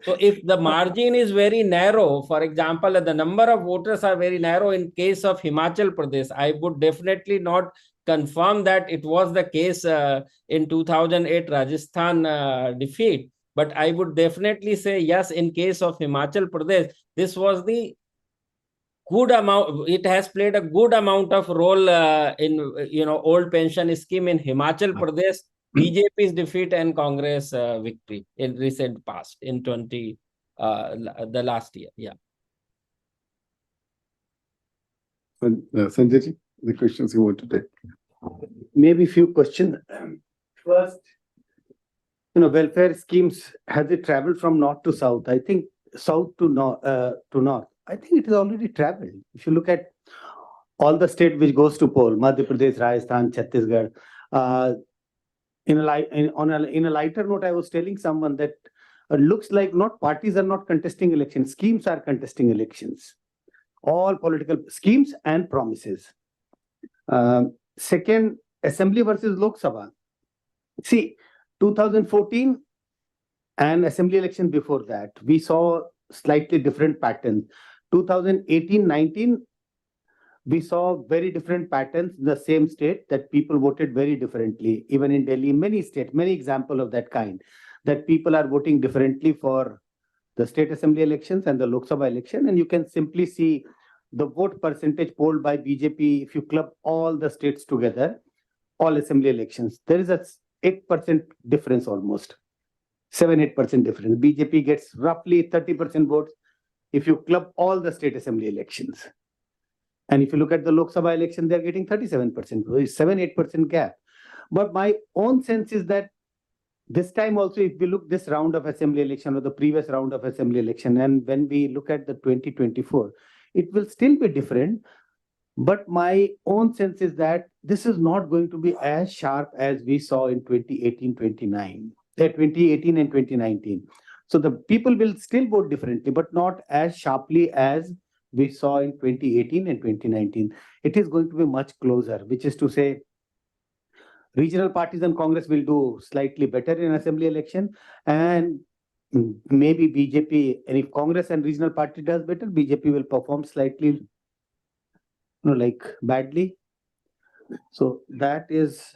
So if the margin is very narrow, for example, the number of voters are very narrow in case of Himachal Pradesh, I would definitely not confirm that it was the case in 2008 Rajasthan defeat. But I would definitely say yes, in case of Himachal Pradesh, this was the good amount. It has played a good amount of role in old pension scheme in Himachal Pradesh, BJP's defeat and Congress victory in recent past in the last year. Yeah. Sanjay ji, the questions you want to take. Maybe few questions. First, welfare schemes, has it traveled from north to south? I think south to north. I think it has already traveled. If you look at all the state which goes to poll, Madhya Pradesh, Rajasthan, Chhattisgarh. In a lighter note, I was telling someone that looks like not parties are not contesting elections, schemes are contesting elections. All political schemes and promises. Second, Assembly versus Lok Sabha. See, 2014 and Assembly election before that, we saw slightly different pattern. 2018-19, we saw very different patterns in the same state, that people voted very differently. Even in Delhi, many states, many examples of that kind, that people are voting differently for the state assembly elections and the Lok Sabha election. And you can simply see the vote percentage polled by BJP if you club all the states together, all assembly elections. There is a 8% difference almost. 7-8% difference. BJP gets roughly 30% votes if you club all the state assembly elections. And if you look at the Lok Sabha election, they're getting 37%. So it's 7-8% gap. But my own sense is that this time also, if we look this round of assembly election or the previous round of assembly election, and when we look at the 2024, it will still be different. But my own sense is that this is not going to be as sharp as we saw in 2018 and 2019. So the people will still vote differently, but not as sharply as we saw in 2018 and 2019. It is going to be much closer, which is to say, regional parties and Congress will do slightly better in assembly election, and maybe BJP, and if Congress and regional party does better, BJP will perform slightly, like badly. So that is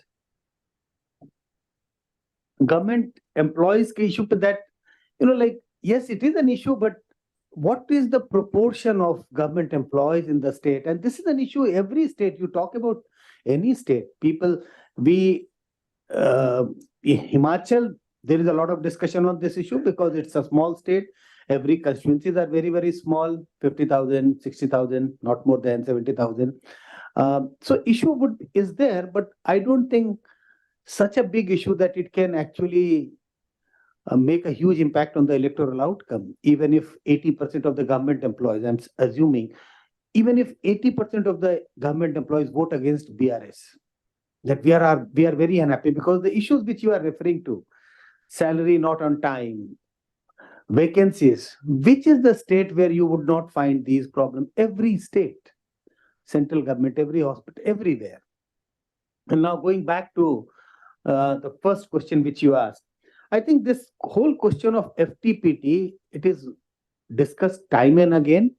government employees issue, but that, yes, it is an issue, but what is the proportion of government employees in the state? And this is an issue every state. You talk about any state, people, Himachal, there is a lot of discussion on this issue because it's a small state. Every constituencies are very, very small, 50,000, 60,000, not more than 70,000. So issue is there, but I don't think such a big issue that it can actually make a huge impact on the electoral outcome. Even if 80% of the government employees, I'm assuming, even if 80% of the government employees vote against BRS, that we are very unhappy because the issues which you are referring to, salary not on time, vacancies, which is the state where you would not find these problems? Every state, central government, every hospital, everywhere. And now going back to the first question which you asked, I think this whole question of FTPT, it is discussed time and again.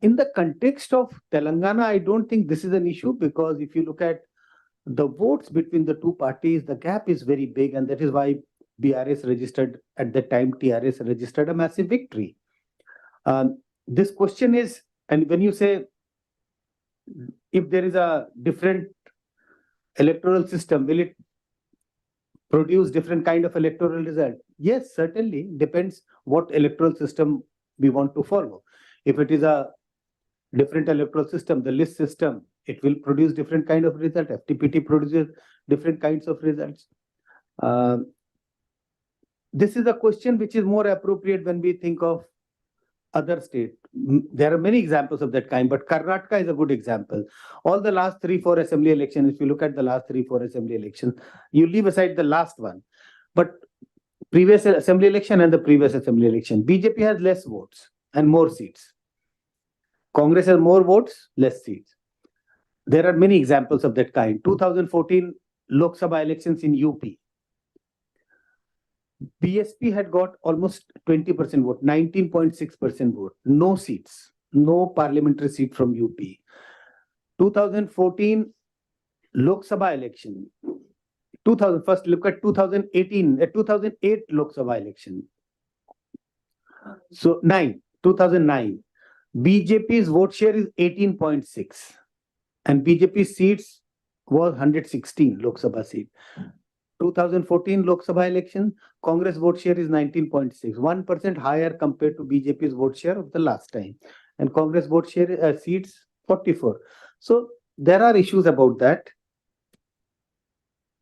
In the context of Telangana, I don't think this is an issue because if you look at the votes between the two parties, the gap is very big, and that is why BRS registered at the time, TRS registered a massive victory. This question is, and when you say if there is a different electoral system, will it produce different kind of electoral result? Yes, certainly. Depends what electoral system we want to follow. If it is a different electoral system, the list system, it will produce different kind of result. FTPT produces different kinds of results. This is a question which is more appropriate when we think of other states. There are many examples of that kind, but Karnataka is a good example. All the last 3-4 assembly elections, if you look at the last 3-4 assembly elections, you leave aside the last one, but previous assembly election and the previous assembly election, BJP has less votes and more seats. Congress has more votes, less seats. There are many examples of that kind. 2014 Lok Sabha elections in UP. BSP had got almost 20% vote, 19.6% vote, no seats, no parliamentary seat from UP. 2014 Lok Sabha election. First look at 2008 Lok Sabha election. So 2009. BJP's vote share is 18.6 and BJP seats was 116 Lok Sabha seat. 2014 Lok Sabha election, Congress vote share is 19.6, 1% higher compared to BJP's vote share of the last time. And Congress vote share seats 44. So there are issues about that.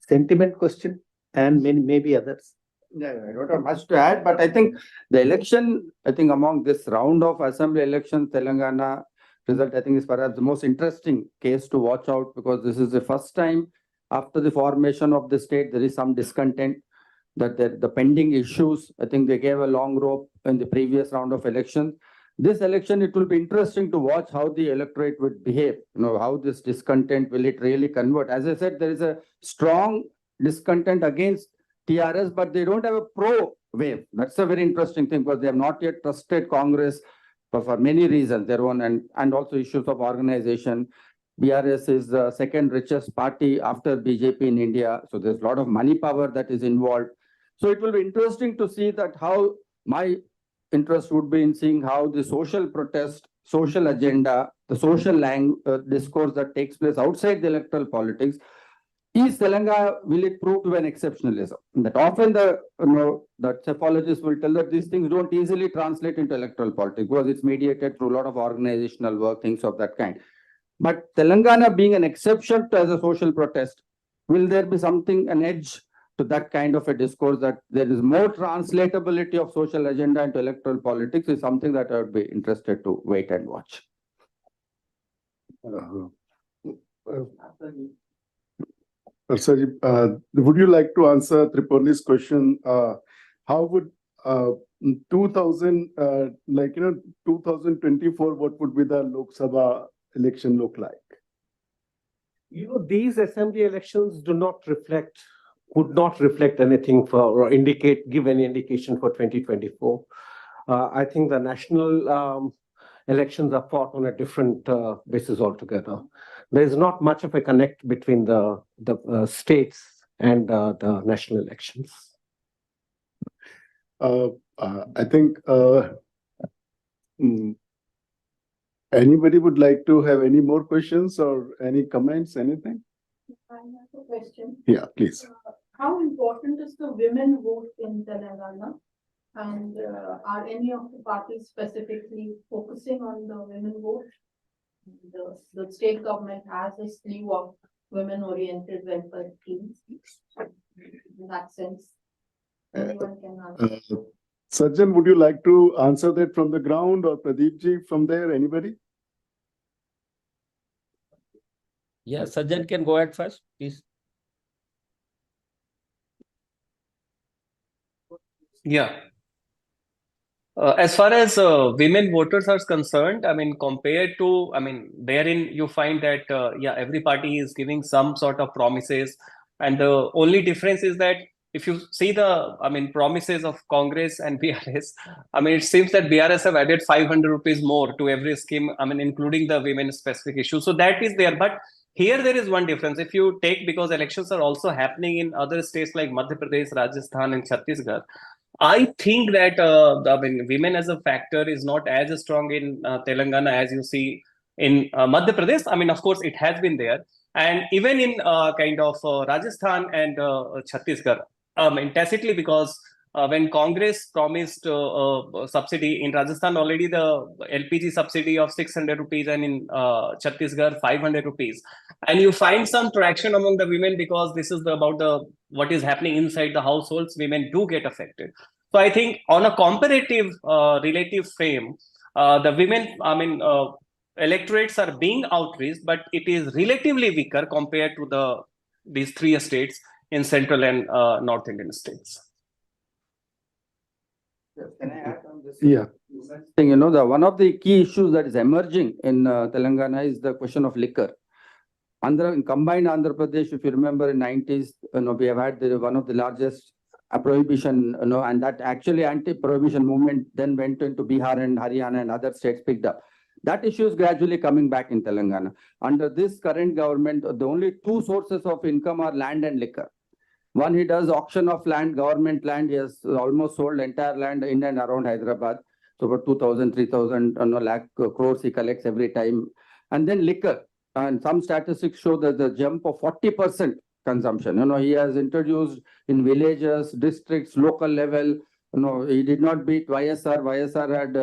Sentiment question and maybe others. Yeah, I don't have much to add, but I think the election, among this round of assembly election, Telangana result, I think is perhaps the most interesting case to watch out because this is the first time after the formation of the state, there is some discontent that the pending issues, I think they gave a long rope in the previous round of elections. This election, it will be interesting to watch how the electorate would behave, how this discontent, will it really convert? As I said, there is a strong discontent against TRS, but they don't have a pro wave. That's a very interesting thing because they have not yet trusted Congress for many reasons, their own and also issues of organization. BRS is the second richest party after BJP in India. So there's a lot of money power that is involved. So it will be interesting to see that how my interest would be in seeing how the social protest, social agenda, the social discourse that takes place outside the electoral politics, is Telangana, will it prove to be an exceptionalism? That often the psephologists will tell that these things don't easily translate into electoral politics because it's mediated through a lot of organizational work, things of that kind. But Telangana being an exception as a social protest, will there be something, an edge to that kind of a discourse that there is more translatability of social agenda into electoral politics is something that I would be interested to wait and watch. Would you like to answer Tripurni's question? How would 2024, what would be the Lok Sabha election look like? These assembly elections would not reflect anything or give any indication for 2024. I think the national elections are fought on a different basis altogether. There is not much of a connect between the states and the national elections. I think anybody would like to have any more questions or any comments, anything? I have a question. Yeah, please. How important is the women vote in Telangana? And are any of the parties specifically focusing on the women vote? The state government has a slew of women-oriented welfare schemes. In that sense, anyone can answer. Sajjan, would you like to answer that from the ground, or Pradeep ji from there? Anybody? Yeah, Sajjan can go ahead first, please. Yeah. As far as women voters are concerned, I mean, compared to, therein you find that, every party is giving some sort of promises. And the only difference is that if you see the, promises of Congress and BRS, it seems that BRS have added 500 rupees more to every scheme, including the women specific issue. So that is there. But here there is one difference. If you take, because elections are also happening in other states like Madhya Pradesh, Rajasthan, and Chhattisgarh, I think that women as a factor is not as strong in Telangana as you see in Madhya Pradesh. Of course, it has been there. And even in Rajasthan and Chhattisgarh, tacitly, because when Congress promised subsidy in Rajasthan, already the LPG subsidy of 600 rupees and in Chhattisgarh 500 rupees. And you find some traction among the women because this is about what is happening inside the households. Women do get affected. So I think on a comparative relative frame, the women, electorates are being outreached, but it is relatively weaker compared to these three states in central and North Indian states. Can I add on this? Yeah. One of the key issues that is emerging in Telangana is the question of liquor. In combined Andhra Pradesh, if you remember in 90s, we have had one of the largest prohibition, and that actually anti-prohibition movement then went into Bihar and Haryana and other states picked up. That issue is gradually coming back in Telangana. Under this current government, the only two sources of income are land and liquor. One, he does auction of land, government land. He has almost sold entire land in and around Hyderabad. So about 2,000, 3,000 lakh crores he collects every time. And then liquor. And some statistics show that the jump of 40% consumption. He has introduced in villages, districts, local level. He did not beat YSR. YSR had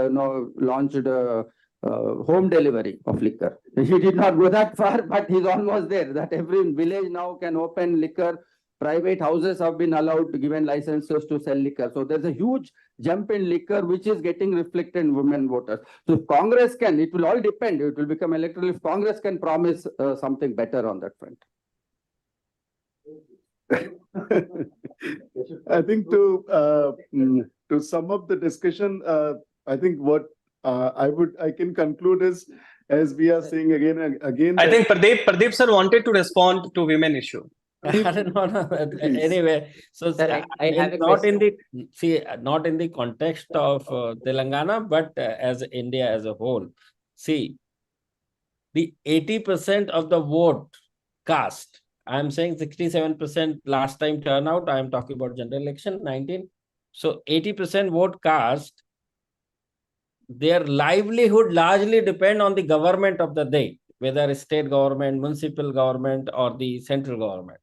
launched home delivery of liquor. He did not go that far, but he's almost there. That every village now can open liquor. Private houses have been allowed, given licenses to sell liquor. So there's a huge jump in liquor, which is getting reflected in women voters. So if Congress can, it will all depend. It will become electoral if Congress can promise something better on that front. I think to sum up the discussion, I think what I can conclude is, as we are saying again and again. I think Pradeep sir wanted to respond to women issue. Anyway, so Sir, I have a not in question. the not in the context of Telangana, but as India as a whole. See, the 80% of the vote cast. I'm saying 67% last time turnout. I'm talking about general election 19. So 80% vote cast. Their livelihood largely depend on the government of the day, whether state government, municipal government, or the central government.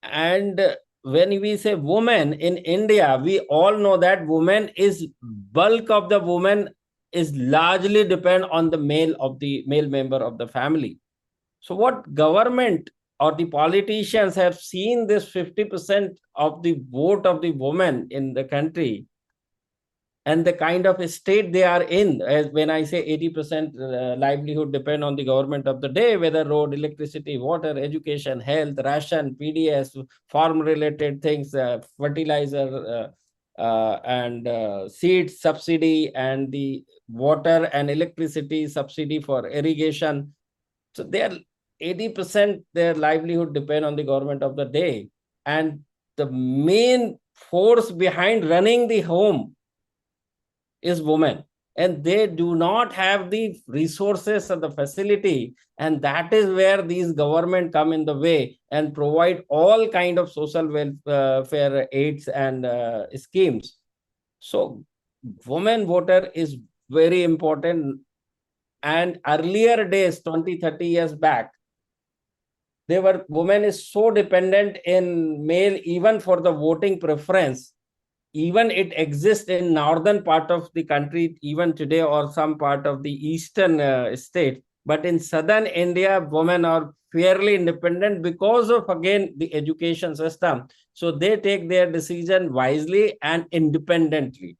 And when we say women in India, we all know that women is bulk of the women is largely depend on the male member of the family. So what government or the politicians have seen this 50% of the vote of the women in the country and the kind of state they are in, as when I say 80% livelihood depend on the government of the day, whether road, electricity, water, education, health, ration, PDS, farm related things, fertilizer, and seed subsidy, and the water and electricity subsidy for irrigation. So they are 80% their livelihood depend on the government of the day. And the main force behind running the home is women, and they do not have the resources and the facility, and that is where these government come in the way and provide all kind of social welfare aids and schemes. So women voter is very important. And earlier days, 20-30 years back, women is so dependent in male even for the voting preference. Even it exists in northern part of the country even today, or some part of the eastern state. But in southern India, women are fairly independent because of, again, the education system. So they take their decision wisely and independently.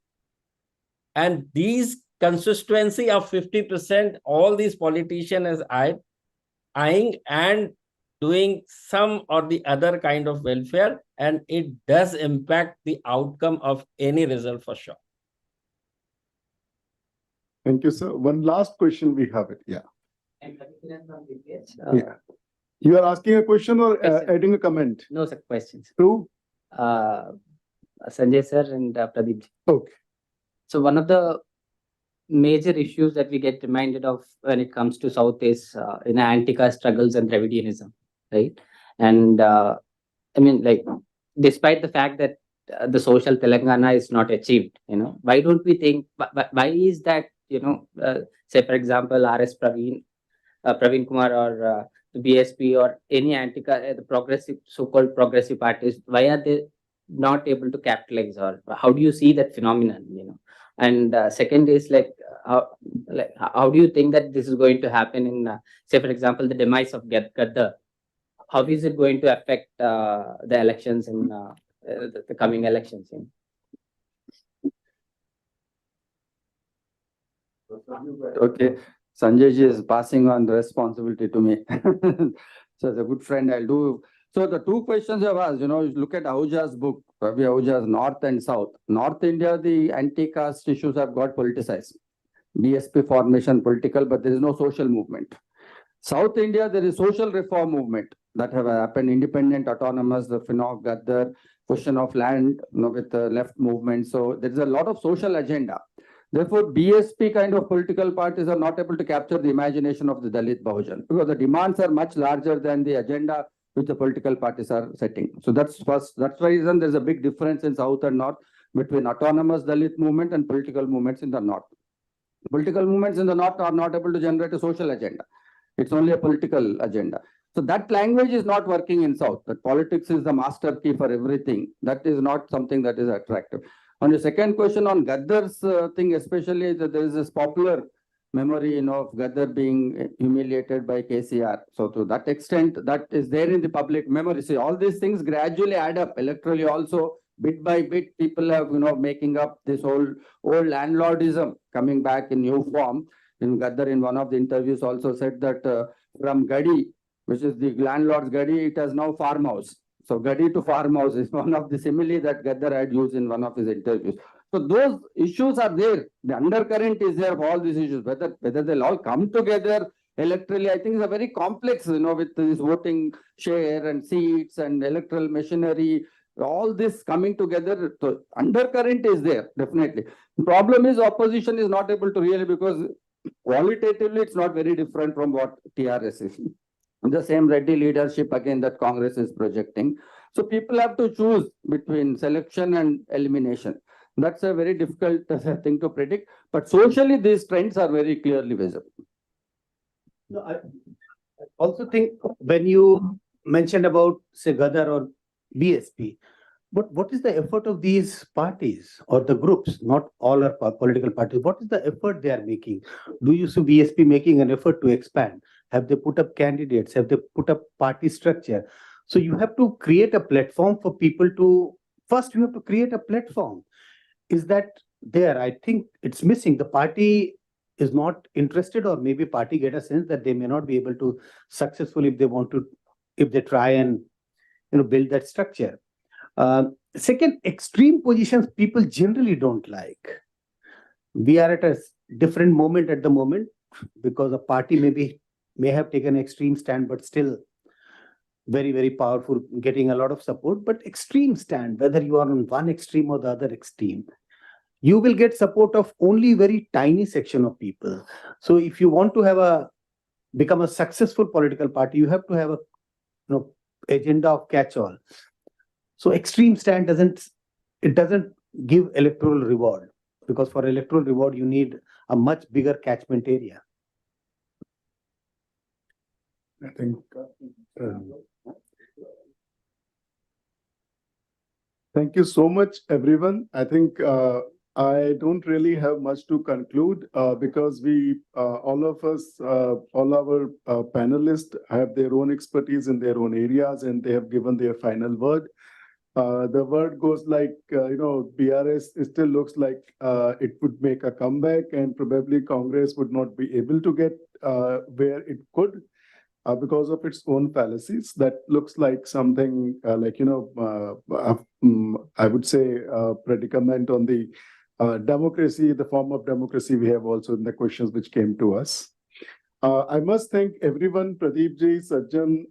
And these consistency of 50%, all these politicians are eyeing and doing some or the other kind of welfare, and it does impact the outcome of any result for sure. Thank you, sir. One last question we have it. Yeah. Yeah. You are asking a question or adding a comment? No, sir, questions. True. Sanjay sir and Pradeep. Okay. So one of the major issues that we get reminded of when it comes to South is anti-caste struggles and Dravidianism, right? And I mean, like, despite the fact that the social Telangana is not achieved, why don't we think, why is that, say, for example, RS Praveen Kumar, or the BSP, or any the progressive, so-called progressive parties, why are they not able to capitalize, or how do you see that phenomenon, And second is how do you think that this is going to happen in, say, for example, the demise of Gaddar? How is it going to affect the elections in the coming elections? Okay, Sanjay ji is passing on the responsibility to me. So as a good friend, I'll do. So the two questions you have asked, look at Ahuja's book, Ravi Ahuja's North and South. North India, the anti-caste issues have got politicized. BSP formation political, but there is no social movement. South India, there is social reform movement that have happened, independent, autonomous, the FINOC, Gaddar, question of land, with the left movement. So there is a lot of social agenda. Therefore, BSP kind of political parties are not able to capture the imagination of the Dalit Bahujan, because the demands are much larger than the agenda which the political parties are setting. So that's first. That's the reason there's a big difference in South and North between autonomous Dalit movement and political movements in the North. Political movements in the North are not able to generate a social agenda. It's only a political agenda. So that language is not working in South. That politics is the master key for everything. That is not something that is attractive. On your second question on Gaddar's thing, especially that there is this popular memory, of Gaddar being humiliated by KCR. So to that extent, that is there in the public memory. See, all these things gradually add up electorally also. Bit by bit, people have, making up this old landlordism coming back in new form. In Gaddar, in one of the interviews, also said that from Gadi, which is the landlord's Gadi, it has now farmhouse. So Gadi to farmhouse is one of the simile that Gaddar had used in one of his interviews. So those issues are there. The undercurrent is there for all these issues. Whether they'll all come together electorally, I think it's a very complex, with this voting share and seats and electoral machinery, all this coming together. So undercurrent is there, definitely. The problem is opposition is not able to really, because qualitatively it's not very different from what TRS is. The same Reddy leadership again that Congress is projecting. So people have to choose between selection and elimination. That's a very difficult thing to predict. But socially, these trends are very clearly visible. No, I also think when you mentioned about, say, Gadar or BSP, but what is the effort of these parties or the groups? Not all are political parties. What is the effort they are making? Do you see BSP making an effort to expand? Have they put up candidates? Have they put up party structure? So you have to create a platform for people to, first you have to create a platform. Is that there? I think it's missing. The party is not interested, or maybe party get a sense that they may not be able to successfully if they want to, if they try and build that structure. Second, extreme positions people generally don't like. We are at a different moment at the moment, because a party may have taken an extreme stand, but still very, very powerful, getting a lot of support. But extreme stand, whether you are on one extreme or the other extreme, you will get support of only very tiny section of people. So if you want to become a successful political party, you have to have a agenda of catch-all. So extreme stand doesn't give electoral reward, because for electoral reward you need a much bigger catchment area. I think. Thank you so much, everyone. I think I don't really have much to conclude because all of us, all our panelists have their own expertise in their own areas, and they have given their final word. The word goes like, BRS still looks like it would make a comeback, and probably Congress would not be able to get where it could. Because of its own fallacies. That looks like something I would say predicament on the democracy, the form of democracy we have also in the questions which came to us. I must thank everyone, Pradeep ji, Sajjan,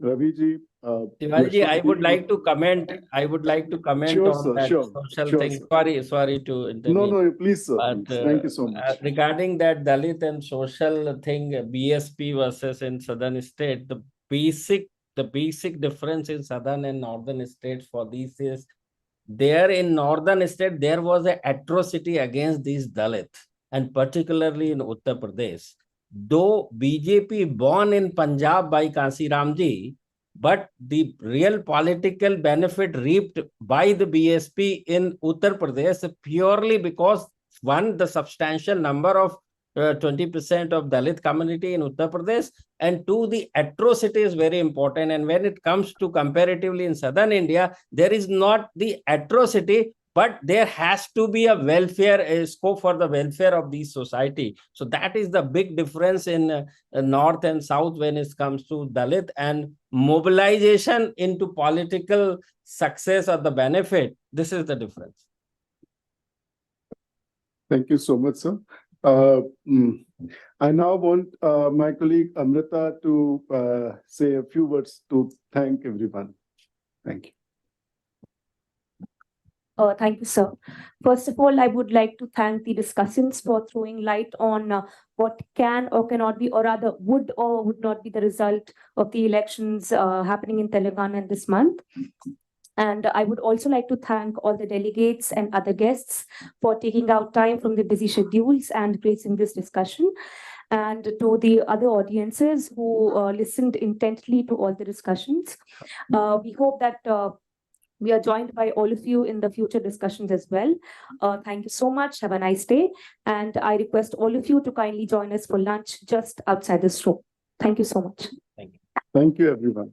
Ravi ji. Shivaji, I would like to comment. I would like to comment Sure, on sir, that sure, social sure, thing. sir. Sorry to intervene. No, please, sir. But Please. Thank you so much. regarding that Dalit and social thing, BSP versus in southern state, the basic difference in southern and northern states for these is, there in northern state there was an atrocity against these Dalit, and particularly in Uttar Pradesh. Though BJP born in Punjab by Kansi Ramji, but the real political benefit reaped by the BSP in Uttar Pradesh purely because, one, the substantial number of 20% of Dalit community in Uttar Pradesh, and two, the atrocity is very important. And when it comes to comparatively in southern India, there is not the atrocity, but there has to be a welfare scope for the welfare of the society. So that is the big difference in north and south when it comes to Dalit, and mobilization into political success or the benefit. This is the difference. Thank you so much, sir. I now want my colleague Amrita to say a few words to thank everyone. Thank you. Thank you, sir. First of all, I would like to thank the discussants for throwing light on what can or cannot be, or rather would or would not be the result of the elections happening in Telangana this month. And I would also like to thank all the delegates and other guests for taking out time from their busy schedules and gracing this discussion. And to the other audiences who listened intently to all the discussions. We hope that we are joined by all of you in the future discussions as well. Thank you so much. Have a nice day. And I request all of you to kindly join us for lunch just outside this room. Thank you so much. Thank you. Thank you, everyone.